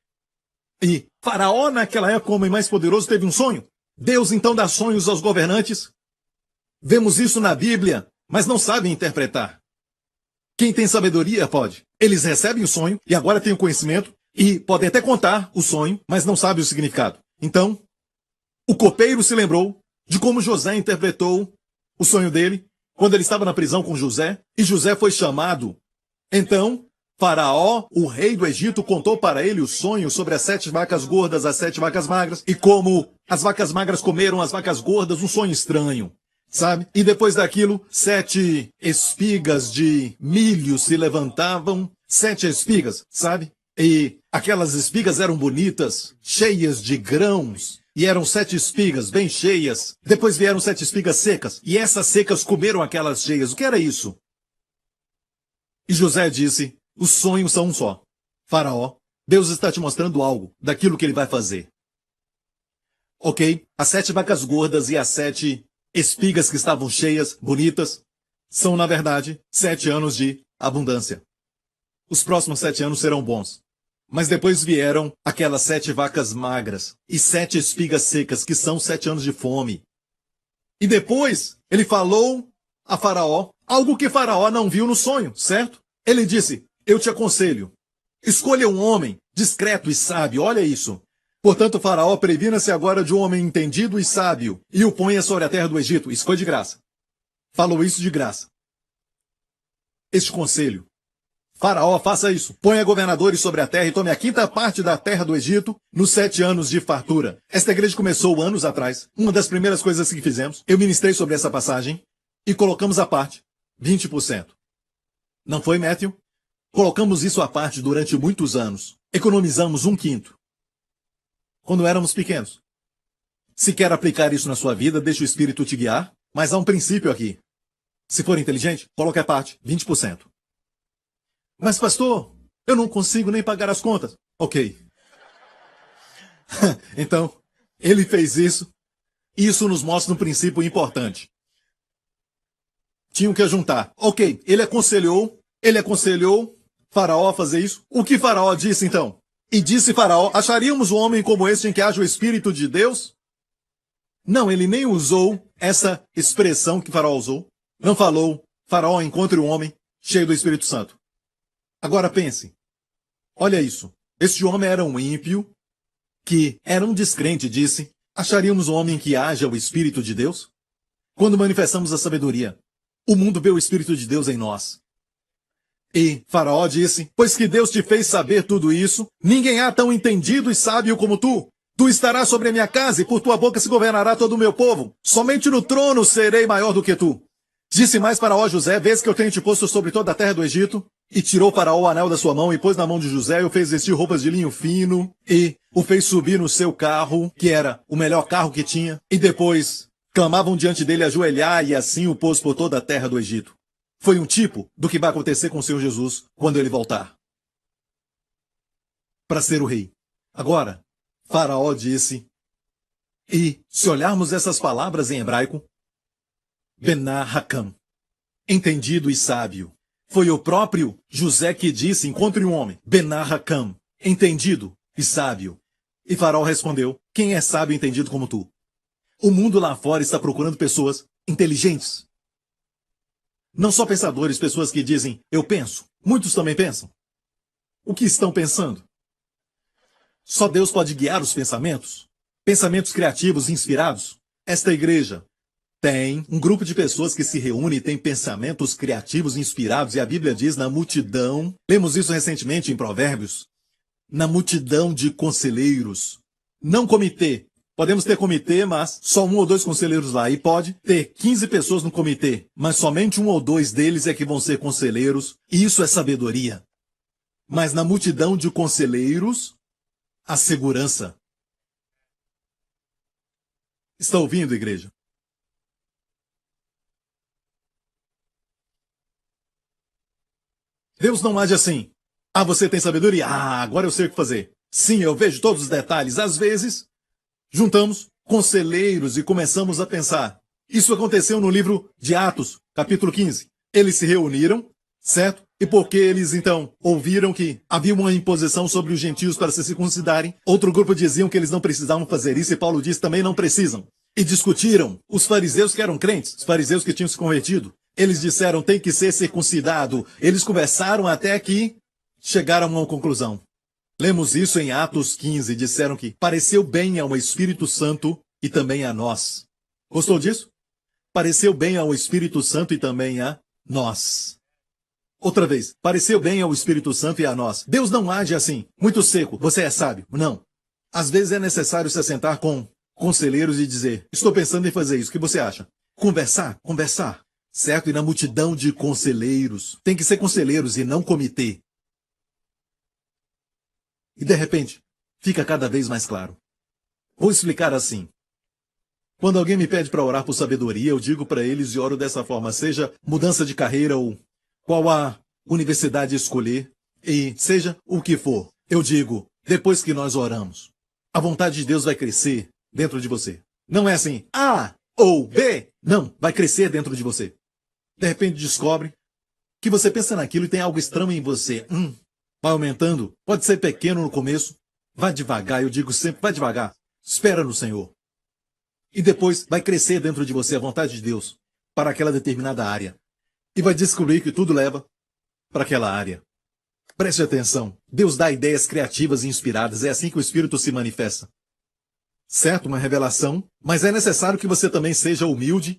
E Faraó, naquela época, o homem mais poderoso, teve um sonho. Deus então dá sonhos aos governantes. Vemos isso na Bíblia, mas não sabem interpretar. Quem tem sabedoria pode. Eles recebem o sonho e agora têm o conhecimento e podem até contar o sonho, mas não sabem o significado. Então, o copeiro se lembrou de como José interpretou o sonho dele quando ele estava na prisão com José, e José foi chamado. Então, Faraó, o rei do Egito, contou para ele o sonho sobre as 7 vacas gordas, as 7 vacas magras, e como as vacas magras comeram as vacas gordas, um sonho estranho, sabe? E depois daquilo, 7 espigas de milho se levantavam, 7 espigas, sabe? E aquelas espigas eram bonitas, cheias de grãos, e eram 7 espigas bem cheias. Depois vieram 7 espigas secas, e essas secas comeram aquelas cheias. O que era isso? E José disse: os sonhos são um só. Faraó, Deus está te mostrando algo daquilo que ele vai fazer. Ok, as 7 vacas gordas e as 7 espigas que estavam cheias, bonitas, são, na verdade, 7 anos de abundância. Os próximos 7 anos serão bons. Mas depois vieram aquelas 7 vacas magras e 7 espigas secas, que são 7 anos de fome. E depois ele falou a Faraó algo que Faraó não viu no sonho, certo? Ele disse: eu te aconselho, escolha um homem discreto e sábio, olha isso. Portanto, Faraó, previna-se agora de um homem entendido e sábio, e o ponha sobre a terra do Egito. Isso foi de graça. Falou isso de graça. Este conselho: Faraó, faça isso. Ponha governadores sobre a terra e tome a 5ª parte da terra do Egito nos 7 anos de fartura. Esta igreja começou anos atrás. Uma das primeiras coisas que fizemos, eu ministrei sobre essa passagem e colocamos à parte 20%. Não foi, Matthew? Colocamos isso à parte durante muitos anos. Economizamos 1/5. Quando éramos pequenos. Se quer aplicar isso na sua vida, deixe o Espírito te guiar, mas há um princípio aqui. Se for inteligente, coloque à parte 20%. Mas, pastor, eu não consigo nem pagar as contas. Ok. Então, ele fez isso. Isso nos mostra um princípio importante. Tinham que juntar. Ok, ele aconselhou Faraó a fazer isso. O que Faraó disse então? E disse Faraó: acharíamos um homem como este em que haja o Espírito de Deus? Não, ele nem usou essa expressão que Faraó usou. Não falou: Faraó, encontre um homem cheio do Espírito Santo. Agora pense. Olha isso. Este homem era um ímpio que era um descrente, disse: acharíamos um homem em que haja o Espírito de Deus? Quando manifestamos a sabedoria, o mundo vê o Espírito de Deus em nós. E Faraó disse: pois que Deus te fez saber tudo isso, ninguém há tão entendido e sábio como tu. Tu estarás sobre a minha casa e por tua boca se governará todo o meu povo. Somente no trono serei maior do que tu. Disse mais Faraó a José: vês que eu tenho te posto sobre toda a terra do Egito? E tirou Faraó o anel da sua mão e pôs na mão de José e o fez vestir roupas de linho fino e o fez subir no seu carro, que era o melhor carro que tinha. E depois clamavam diante dele ajoelhar e assim o pôs por toda a terra do Egito. Foi um tipo do que vai acontecer com o Senhor Jesus quando ele voltar para ser o rei. Agora, Faraó disse, e se olharmos essas palavras em hebraico, Bená Hakam, entendido e sábio. Foi o próprio José que disse: encontre um homem, Bená Hakam, entendido e sábio. E Faraó respondeu: quem é sábio e entendido como tu? O mundo lá fora está procurando pessoas inteligentes. Não só pensadores, pessoas que dizem: eu penso. Muitos também pensam. O que estão pensando? Só Deus pode guiar os pensamentos? Pensamentos criativos, inspirados? Esta igreja tem um grupo de pessoas que se reúne e tem pensamentos criativos, inspirados, e a Bíblia diz na multidão, lemos isso recentemente em Provérbios, na multidão de conselheiros. Não comitê. Podemos ter comitê, mas só 1 ou 2 conselheiros lá. E pode ter 15 pessoas no comitê, mas somente 1 ou 2 deles é que vão ser conselheiros. E isso é sabedoria. Mas na multidão de conselheiros, a segurança. Está ouvindo, igreja? Deus não age assim. Ah, você tem sabedoria? Ah, agora eu sei o que fazer. Sim, eu vejo todos os detalhes. Às vezes, juntamos conselheiros e começamos a pensar. Isso aconteceu no livro de Atos, capítulo 15. Eles se reuniram, certo? E porque eles, então, ouviram que havia uma imposição sobre os gentios para se circuncidarem, outro grupo diziam que eles não precisavam fazer isso e Paulo disse também não precisam. E discutiram. Os fariseus que eram crentes, os fariseus que tinham se convertido, eles disseram tem que ser circuncidado. Eles conversaram até que chegaram a uma conclusão. Lemos isso em Atos 15, disseram que pareceu bem ao Espírito Santo e também a nós. Gostou disso? Pareceu bem ao Espírito Santo e também a nós. Outra vez, pareceu bem ao Espírito Santo e a nós. Deus não age assim, muito seco, você é sábio. Não. Às vezes é necessário se assentar com conselheiros e dizer, estou pensando em fazer isso, o que você acha? Conversar. Certo? E na multidão de conselheiros. Tem que ser conselheiros e não comitê. E de repente, fica cada vez mais claro. Vou explicar assim. Quando alguém me pede para orar por sabedoria, eu digo para eles e oro dessa forma, seja mudança de carreira ou qual a universidade escolher, e seja o que for. Eu digo, depois que nós oramos, a vontade de Deus vai crescer dentro de você. Não é assim, A ou B. Não, vai crescer dentro de você. De repente descobre que você pensa naquilo e tem algo estranho em você. Vai aumentando, pode ser pequeno no começo, vai devagar, eu digo sempre, vai devagar, espera no Senhor. E depois vai crescer dentro de você a vontade de Deus para aquela determinada área. E vai descobrir que tudo leva para aquela área. Preste atenção, Deus dá ideias criativas e inspiradas, é assim que o Espírito se manifesta. Certo, uma revelação, mas é necessário que você também seja humilde.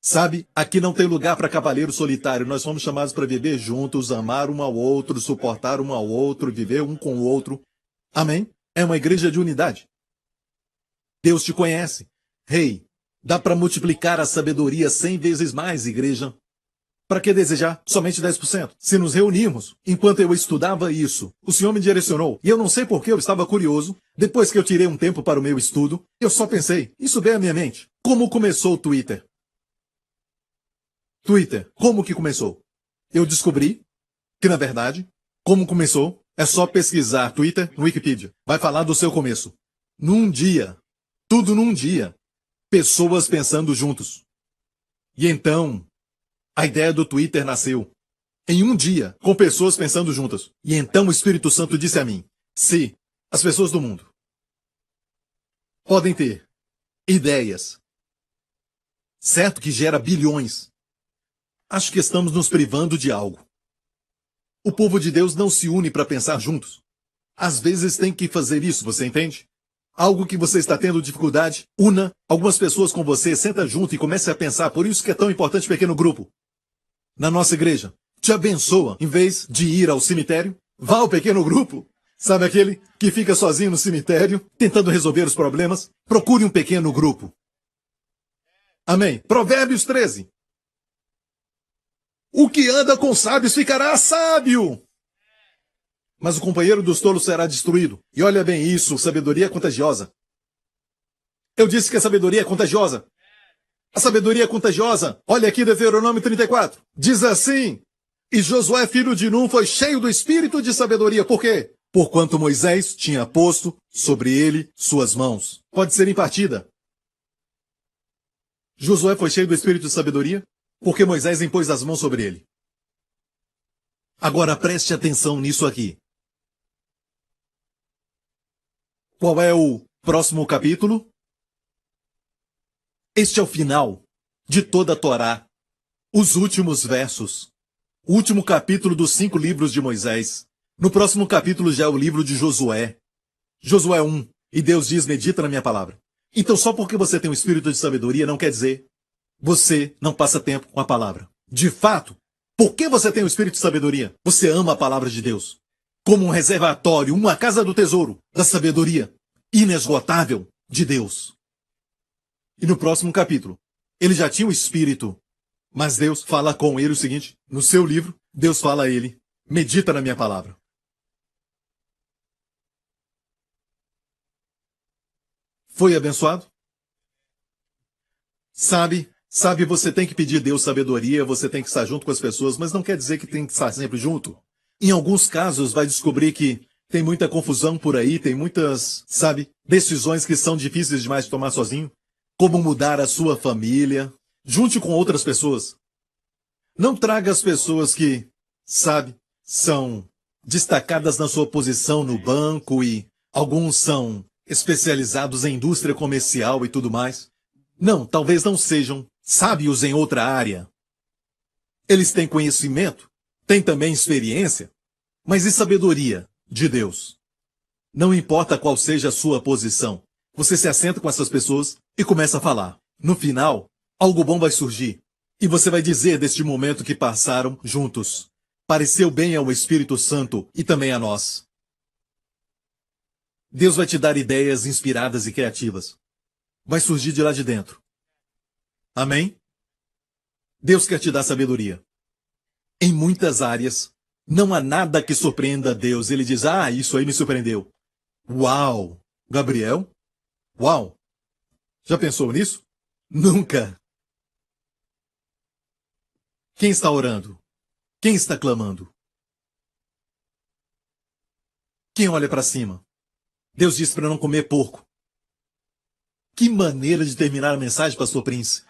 Sabe, aqui não tem lugar para cavaleiro solitário. Nós fomos chamados para viver juntos, amar um ao outro, suportar um ao outro, viver um com o outro. Amém? É uma igreja de unidade. Deus te conhece. Rei, dá para multiplicar a sabedoria 100 vezes mais, igreja. Para que desejar somente 10%? Se nos reunirmos, enquanto eu estudava isso, o Senhor me direcionou, e eu não sei por que eu estava curioso, depois que eu tirei um tempo para o meu estudo, eu só pensei, isso veio à minha mente. Como começou o Twitter? Como que começou? Eu descobri que, na verdade, como começou, é só pesquisar Twitter no Wikipedia. Vai falar do seu começo. Num dia. Tudo num dia. Pessoas pensando juntos. E então, a ideia do Twitter nasceu. Em um dia, com pessoas pensando juntas. E então o Espírito Santo disse a mim, se as pessoas do mundo podem ter ideias, certo que gera bilhões, acho que estamos nos privando de algo. O povo de Deus não se une para pensar juntos. Às vezes tem que fazer isso, você entende? Algo que você está tendo dificuldade, una algumas pessoas com você, senta junto e comece a pensar. Por isso que é tão importante o pequeno grupo. Na nossa igreja, te abençoa. Em vez de ir ao cemitério, vá ao pequeno grupo. Sabe aquele que fica sozinho no cemitério, tentando resolver os problemas? Procure um pequeno grupo. Amém. Provérbios 13. O que anda com sábios ficará sábio. Mas o companheiro dos tolos será destruído. E olha bem isso, sabedoria é contagiosa. Eu disse que a sabedoria é contagiosa. A sabedoria é contagiosa. Olha aqui Deuteronômio 34. Diz assim, e Josué, filho de Num, foi cheio do espírito de sabedoria. Por quê? Porquanto Moisés tinha posto sobre ele suas mãos. Pode ser impartida. Josué foi cheio do espírito de sabedoria porque Moisés impôs as mãos sobre ele. Agora preste atenção nisso aqui. Qual é o próximo capítulo? Este é o final de toda a Torá. Os últimos versos. O último capítulo dos 5 livros de Moisés. No próximo capítulo já é o livro de Josué. Josué 1. E Deus diz, medita na minha palavra. Então só porque você tem um espírito de sabedoria não quer dizer você não passa tempo com a palavra. De fato, por que você tem o espírito de sabedoria? Você ama a palavra de Deus. Como um reservatório, uma casa do tesouro da sabedoria inesgotável de Deus. E no próximo capítulo, ele já tinha o espírito, mas Deus fala com ele o seguinte, no seu livro, Deus fala a ele, medita na minha palavra. Foi abençoado? Sabe, você tem que pedir a Deus sabedoria, você tem que estar junto com as pessoas, mas não quer dizer que tem que estar sempre junto. Em alguns casos, vai descobrir que Tem muita confusão por aí, tem muitas, sabe, decisões que são difíceis demais de tomar sozinho. Como mudar a sua família. Junte com outras pessoas. Não traga as pessoas que, sabe, são destacadas na sua posição no banco e alguns são especializados em indústria comercial e tudo mais. Não, talvez não sejam sábios em outra área. Eles têm conhecimento, têm também experiência, mas e sabedoria de Deus? Não importa qual seja a sua posição, você se assenta com essas pessoas e começa a falar. No final, algo bom vai surgir. E você vai dizer deste momento que passaram juntos. Pareceu bem ao Espírito Santo e também a nós. Deus vai te dar ideias inspiradas e criativas. Vai surgir de lá de dentro. Amém? Deus quer te dar sabedoria. Em muitas áreas, não há nada que surpreenda a Deus. Ele diz, isso aí me surpreendeu. Uau! Gabriel? Uau! Já pensou nisso? Nunca! Quem está orando? Quem está clamando? Quem olha para cima? Deus disse para não comer porco. Que maneira de terminar a mensagem, pastor Prince.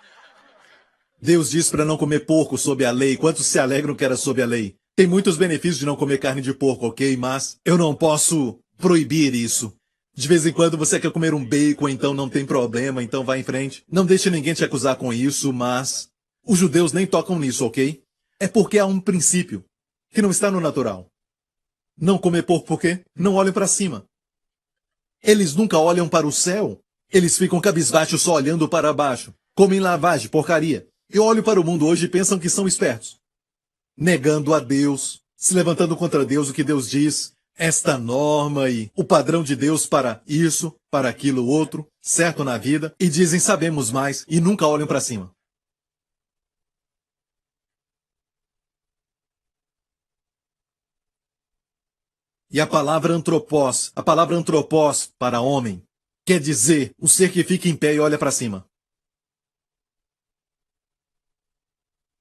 Deus disse para não comer porco sob a lei. Quantos se alegram que era sob a lei? Tem muitos benefícios de não comer carne de porco, ok? Mas eu não posso proibir isso. De vez em quando você quer comer um bacon, então não tem problema, então vá em frente. Não deixe ninguém te acusar com isso, mas os judeus nem tocam nisso, ok? É porque há um princípio que não está no natural. Não comer porco por quê? Não olham para cima. Eles nunca olham para o céu. Eles ficam cabisbaixos só olhando para baixo. Comem lavagem, porcaria. Eu olho para o mundo hoje e pensam que são espertos. Negando a Deus, se levantando contra Deus, o que Deus diz, esta norma e o padrão de Deus para isso, para aquilo outro, certo na vida, e dizem sabemos mais e nunca olham para cima. E a palavra antropós para homem, quer dizer o ser que fica em pé e olha para cima.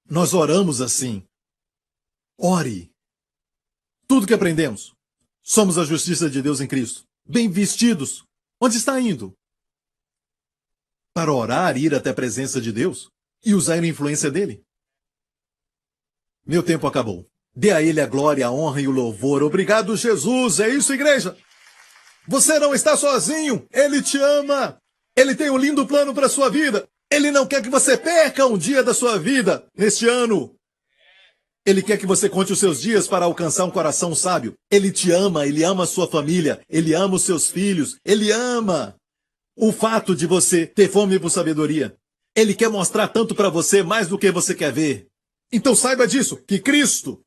Nós oramos assim. Ore. Tudo que aprendemos. Somos a justiça de Deus em Cristo. Bem vestidos. Onde está indo? Para orar e ir até a presença de Deus e usar a influência dele. Meu tempo acabou. Dê a ele a glória, a honra e o louvor. Obrigado, Jesus. É isso, igreja. Você não está sozinho. Ele te ama. Ele tem um lindo plano para a sua vida. Ele não quer que você perca um dia da sua vida neste ano. Ele quer que você conte os seus dias para alcançar um coração sábio. Ele te ama, ele ama a sua família, ele ama os seus filhos, ele ama o fato de você ter fome por sabedoria. Ele quer mostrar tanto para você mais do que você quer ver. Então saiba disso, que Cristo,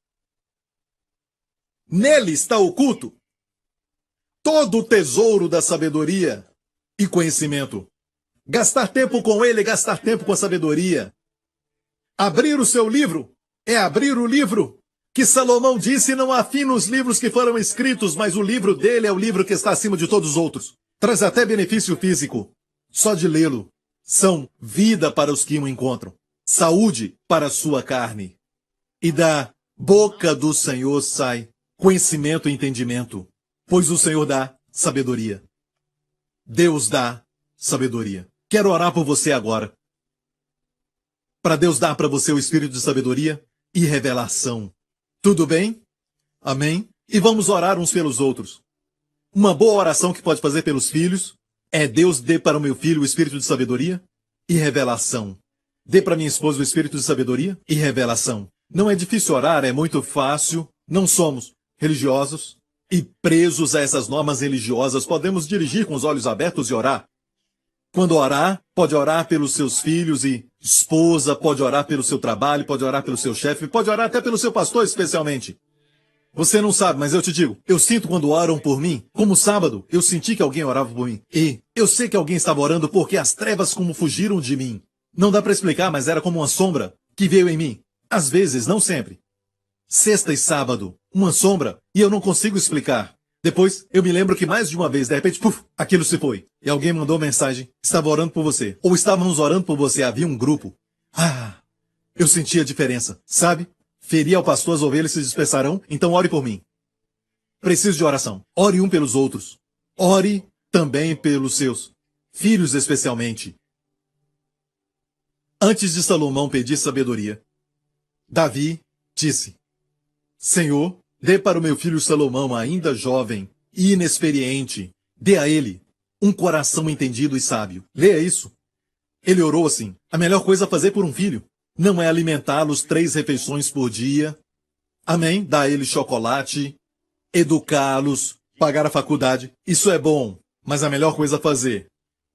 nele está oculto todo o tesouro da sabedoria e conhecimento. Gastar tempo com ele é gastar tempo com a sabedoria. Abrir o seu livro é abrir o livro que Salomão disse não há fim nos livros que foram escritos, mas o livro dele é o livro que está acima de todos os outros. Traz até benefício físico. Só de lê-lo. São vida para os que o encontram. Saúde para a sua carne. E da boca do Senhor sai conhecimento e entendimento, pois o Senhor dá sabedoria. Deus dá sabedoria. Quero orar por você agora. Para Deus dar para você o espírito de sabedoria e revelação. Tudo bem? Amém? E vamos orar uns pelos outros. Uma boa oração que pode fazer pelos filhos é: Deus dê para o meu filho o espírito de sabedoria e revelação. Dê para minha esposa o espírito de sabedoria e revelação. Não é difícil orar, é muito fácil. Não somos religiosos e presos a essas normas religiosas. Podemos dirigir com os olhos abertos e orar. Quando orar, pode orar pelos seus filhos e esposa, pode orar pelo seu trabalho, pode orar pelo seu chefe, pode orar até pelo seu pastor especialmente. Você não sabe, mas eu te digo, eu sinto quando oram por mim, como sábado, eu senti que alguém orava por mim. E eu sei que alguém estava orando porque as trevas como fugiram de mim. Não dá para explicar, mas era como uma sombra que veio em mim. Às vezes, não sempre. Sexta e sábado, uma sombra, e eu não consigo explicar. Depois, eu me lembro que mais de uma vez, de repente, puf, aquilo se foi. E alguém mandou mensagem, estava orando por você. Ou estávamos orando por você, havia um grupo. Eu senti a diferença, sabe? Feri ao pastor, as ovelhas se dispersarão, então ore por mim. Preciso de oração. Ore um pelos outros. Ore também pelos seus filhos, especialmente. Antes de Salomão pedir sabedoria, Davi disse: Senhor, dê para o meu filho Salomão, ainda jovem e inexperiente, dê a ele um coração entendido e sábio. Leia isso. Ele orou assim: a melhor coisa a fazer por um filho não é alimentá-los 3 refeições por dia. Amém? Dar a eles chocolate, educá-los, pagar a faculdade. Isso é bom, mas a melhor coisa a fazer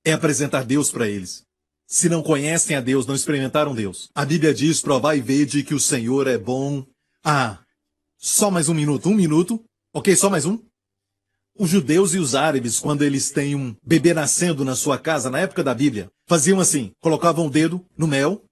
é apresentar Deus para eles. Se não conhecem a Deus, não experimentaram Deus. A Bíblia diz: provai e vede que o Senhor é bom. Só mais um minuto. Ok, só mais um. Os judeus e os árabes, quando eles têm um bebê nascendo na sua casa, na época da Bíblia, faziam assim: colocavam o dedo no mel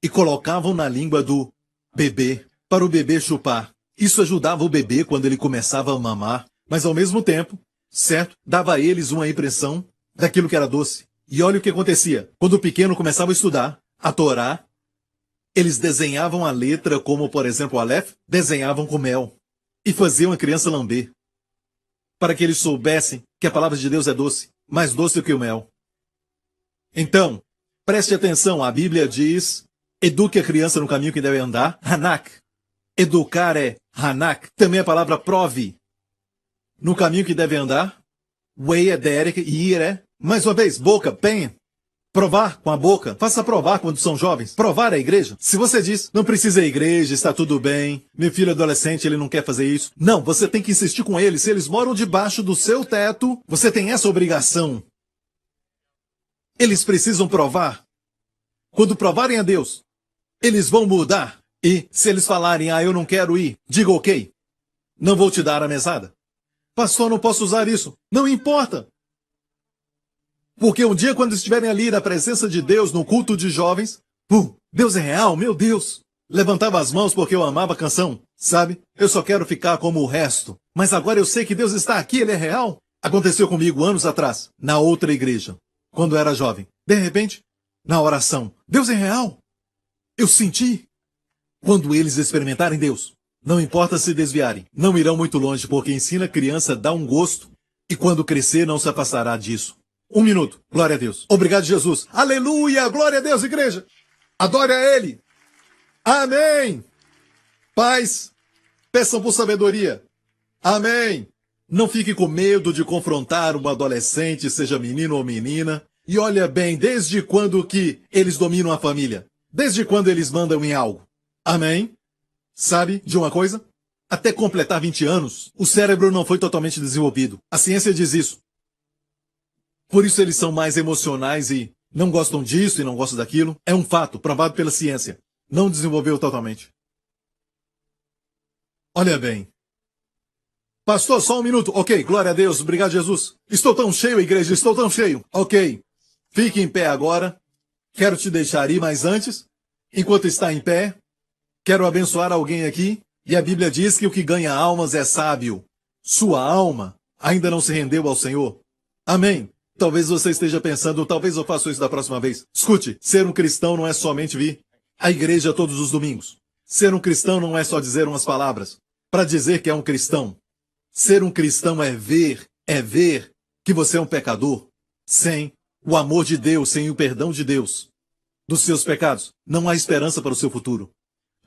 e colocavam na língua do bebê, para o bebê chupar. Isso ajudava o bebê quando ele começava a mamar, mas ao mesmo tempo, certo, dava a eles uma impressão daquilo que era doce. E olha o que acontecia. Quando o pequeno começava a estudar a Torá, eles desenhavam a letra, como por exemplo o Aleph, desenhavam com mel e faziam a criança lamber, para que eles soubessem que a palavra de Deus é doce, mais doce do que o mel. Então, preste atenção, a Bíblia diz: eduque a criança no caminho que deve andar. Hanak. Educar é Hanak. Também a palavra prove. No caminho que deve andar. Way é Derek e ir é, mais uma vez, boca, pen. Provar com a boca. Faça provar quando são jovens. Provar a igreja. Se você diz: não precisa ir à igreja, está tudo bem, meu filho é adolescente, ele não quer fazer isso. Não, você tem que insistir com eles. Se eles moram debaixo do seu teto, você tem essa obrigação. Eles precisam provar. Quando provarem a Deus, eles vão mudar. E se eles falarem: eu não quero ir, diga ok. Não vou te dar a mesada. Pastor, não posso usar isso. Não importa. Porque um dia, quando estiverem ali na presença de Deus, no culto de jovens, Deus é real, meu Deus. Levantava as mãos porque eu amava a canção, sabe? Eu só quero ficar como o resto. Mas agora eu sei que Deus está aqui, Ele é real. Aconteceu comigo anos atrás, na outra igreja, quando eu era jovem. De repente, na oração, Deus é real. Eu senti. Quando eles experimentarem Deus, não importa se desviarem, não irão muito longe, porque ensina a criança a dar um gosto, e quando crescer não se afastará disso. 1 minuto. Glória a Deus. Obrigado, Jesus. Aleluia. Glória a Deus, igreja. Adore a Ele. Amém. Pais, peçam por sabedoria. Amém. Não fique com medo de confrontar um adolescente, seja menino ou menina. E olha bem, desde quando que eles dominam a família? Desde quando eles mandam em algo? Amém. Sabe de uma coisa? Até completar 20 anos, o cérebro não foi totalmente desenvolvido. A ciência diz isso. Por isso eles são mais emocionais e não gostam disso e não gostam daquilo. É um fato, provado pela ciência. Não desenvolveu totalmente. Olha bem. Pastor, só 1 minuto. Ok, glória a Deus, obrigado, Jesus. Estou tão cheio, igreja, estou tão cheio. Ok, fique em pé agora. Quero te deixar ir, mas antes, enquanto está em pé, quero abençoar alguém aqui. E a Bíblia diz que o que ganha almas é sábio. Sua alma ainda não se rendeu ao Senhor. Amém. Talvez você esteja pensando: talvez eu faça isso da próxima vez. Escute, ser um cristão não é somente vir à igreja todos os domingos. Ser um cristão não é só dizer umas palavras para dizer que é um cristão. Ser um cristão é ver que você é um pecador. Sem o amor de Deus, sem o perdão de Deus dos seus pecados, não há esperança para o seu futuro.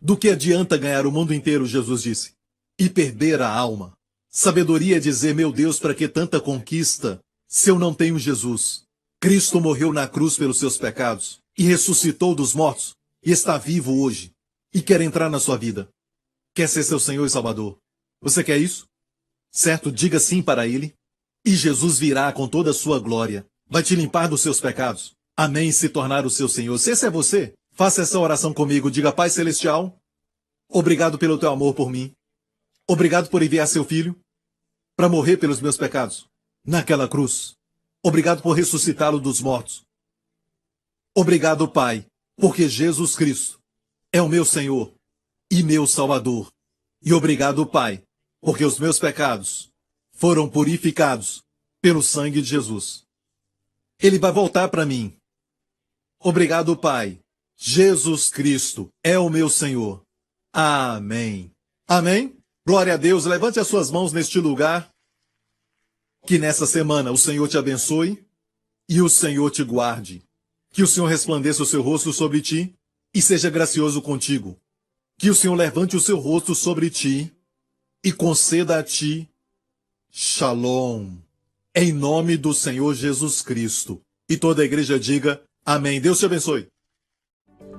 Do que adianta ganhar o mundo inteiro, Jesus disse, e perder a alma? Sabedoria é dizer: meu Deus, para que tanta conquista se eu não tenho Jesus? Cristo morreu na cruz pelos seus pecados e ressuscitou dos mortos e está vivo hoje e quer entrar na sua vida. Quer ser seu Senhor e Salvador? Você quer isso? Certo? Diga sim para Ele e Jesus virá com toda a sua glória. Vai te limpar dos seus pecados. Amém, se tornar o seu Senhor. Se esse é você, faça essa oração comigo. Diga: Pai Celestial, obrigado pelo teu amor por mim. Obrigado por enviar seu Filho para morrer pelos meus pecados naquela cruz. Obrigado por ressuscitá-lo dos mortos. Obrigado, Pai, porque Jesus Cristo é o meu Senhor e meu Salvador. E obrigado, Pai, porque os meus pecados foram purificados pelo sangue de Jesus. Ele vai voltar para mim. Obrigado, Pai. Jesus Cristo é o meu Senhor. Amém. Amém? Glória a Deus. Levante as suas mãos neste lugar. Que nessa semana o Senhor te abençoe e o Senhor te guarde. Que o Senhor resplandeça o seu rosto sobre ti e seja gracioso contigo. Que o Senhor levante o seu rosto sobre ti e conceda a ti Shalom. Em nome do Senhor Jesus Cristo. E toda a igreja diga amém. Deus te abençoe.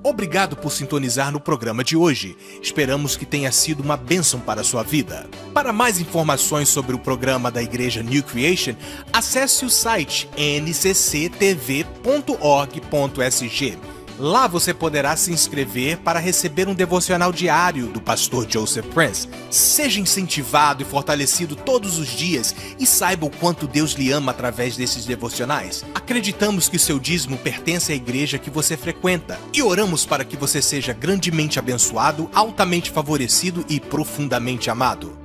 Obrigado por sintonizar no programa de hoje. Esperamos que tenha sido uma bênção para a sua vida. Para mais informações sobre o programa da Igreja New Creation, acesse o site ncctv.org.sg. Lá você poderá se inscrever para receber um devocional diário do pastor Joseph Prince. Seja incentivado e fortalecido todos os dias e saiba o quanto Deus lhe ama através desses devocionais. Acreditamos que seu dízimo pertence à igreja que você frequenta e oramos para que você seja grandemente abençoado, altamente favorecido e profundamente amado.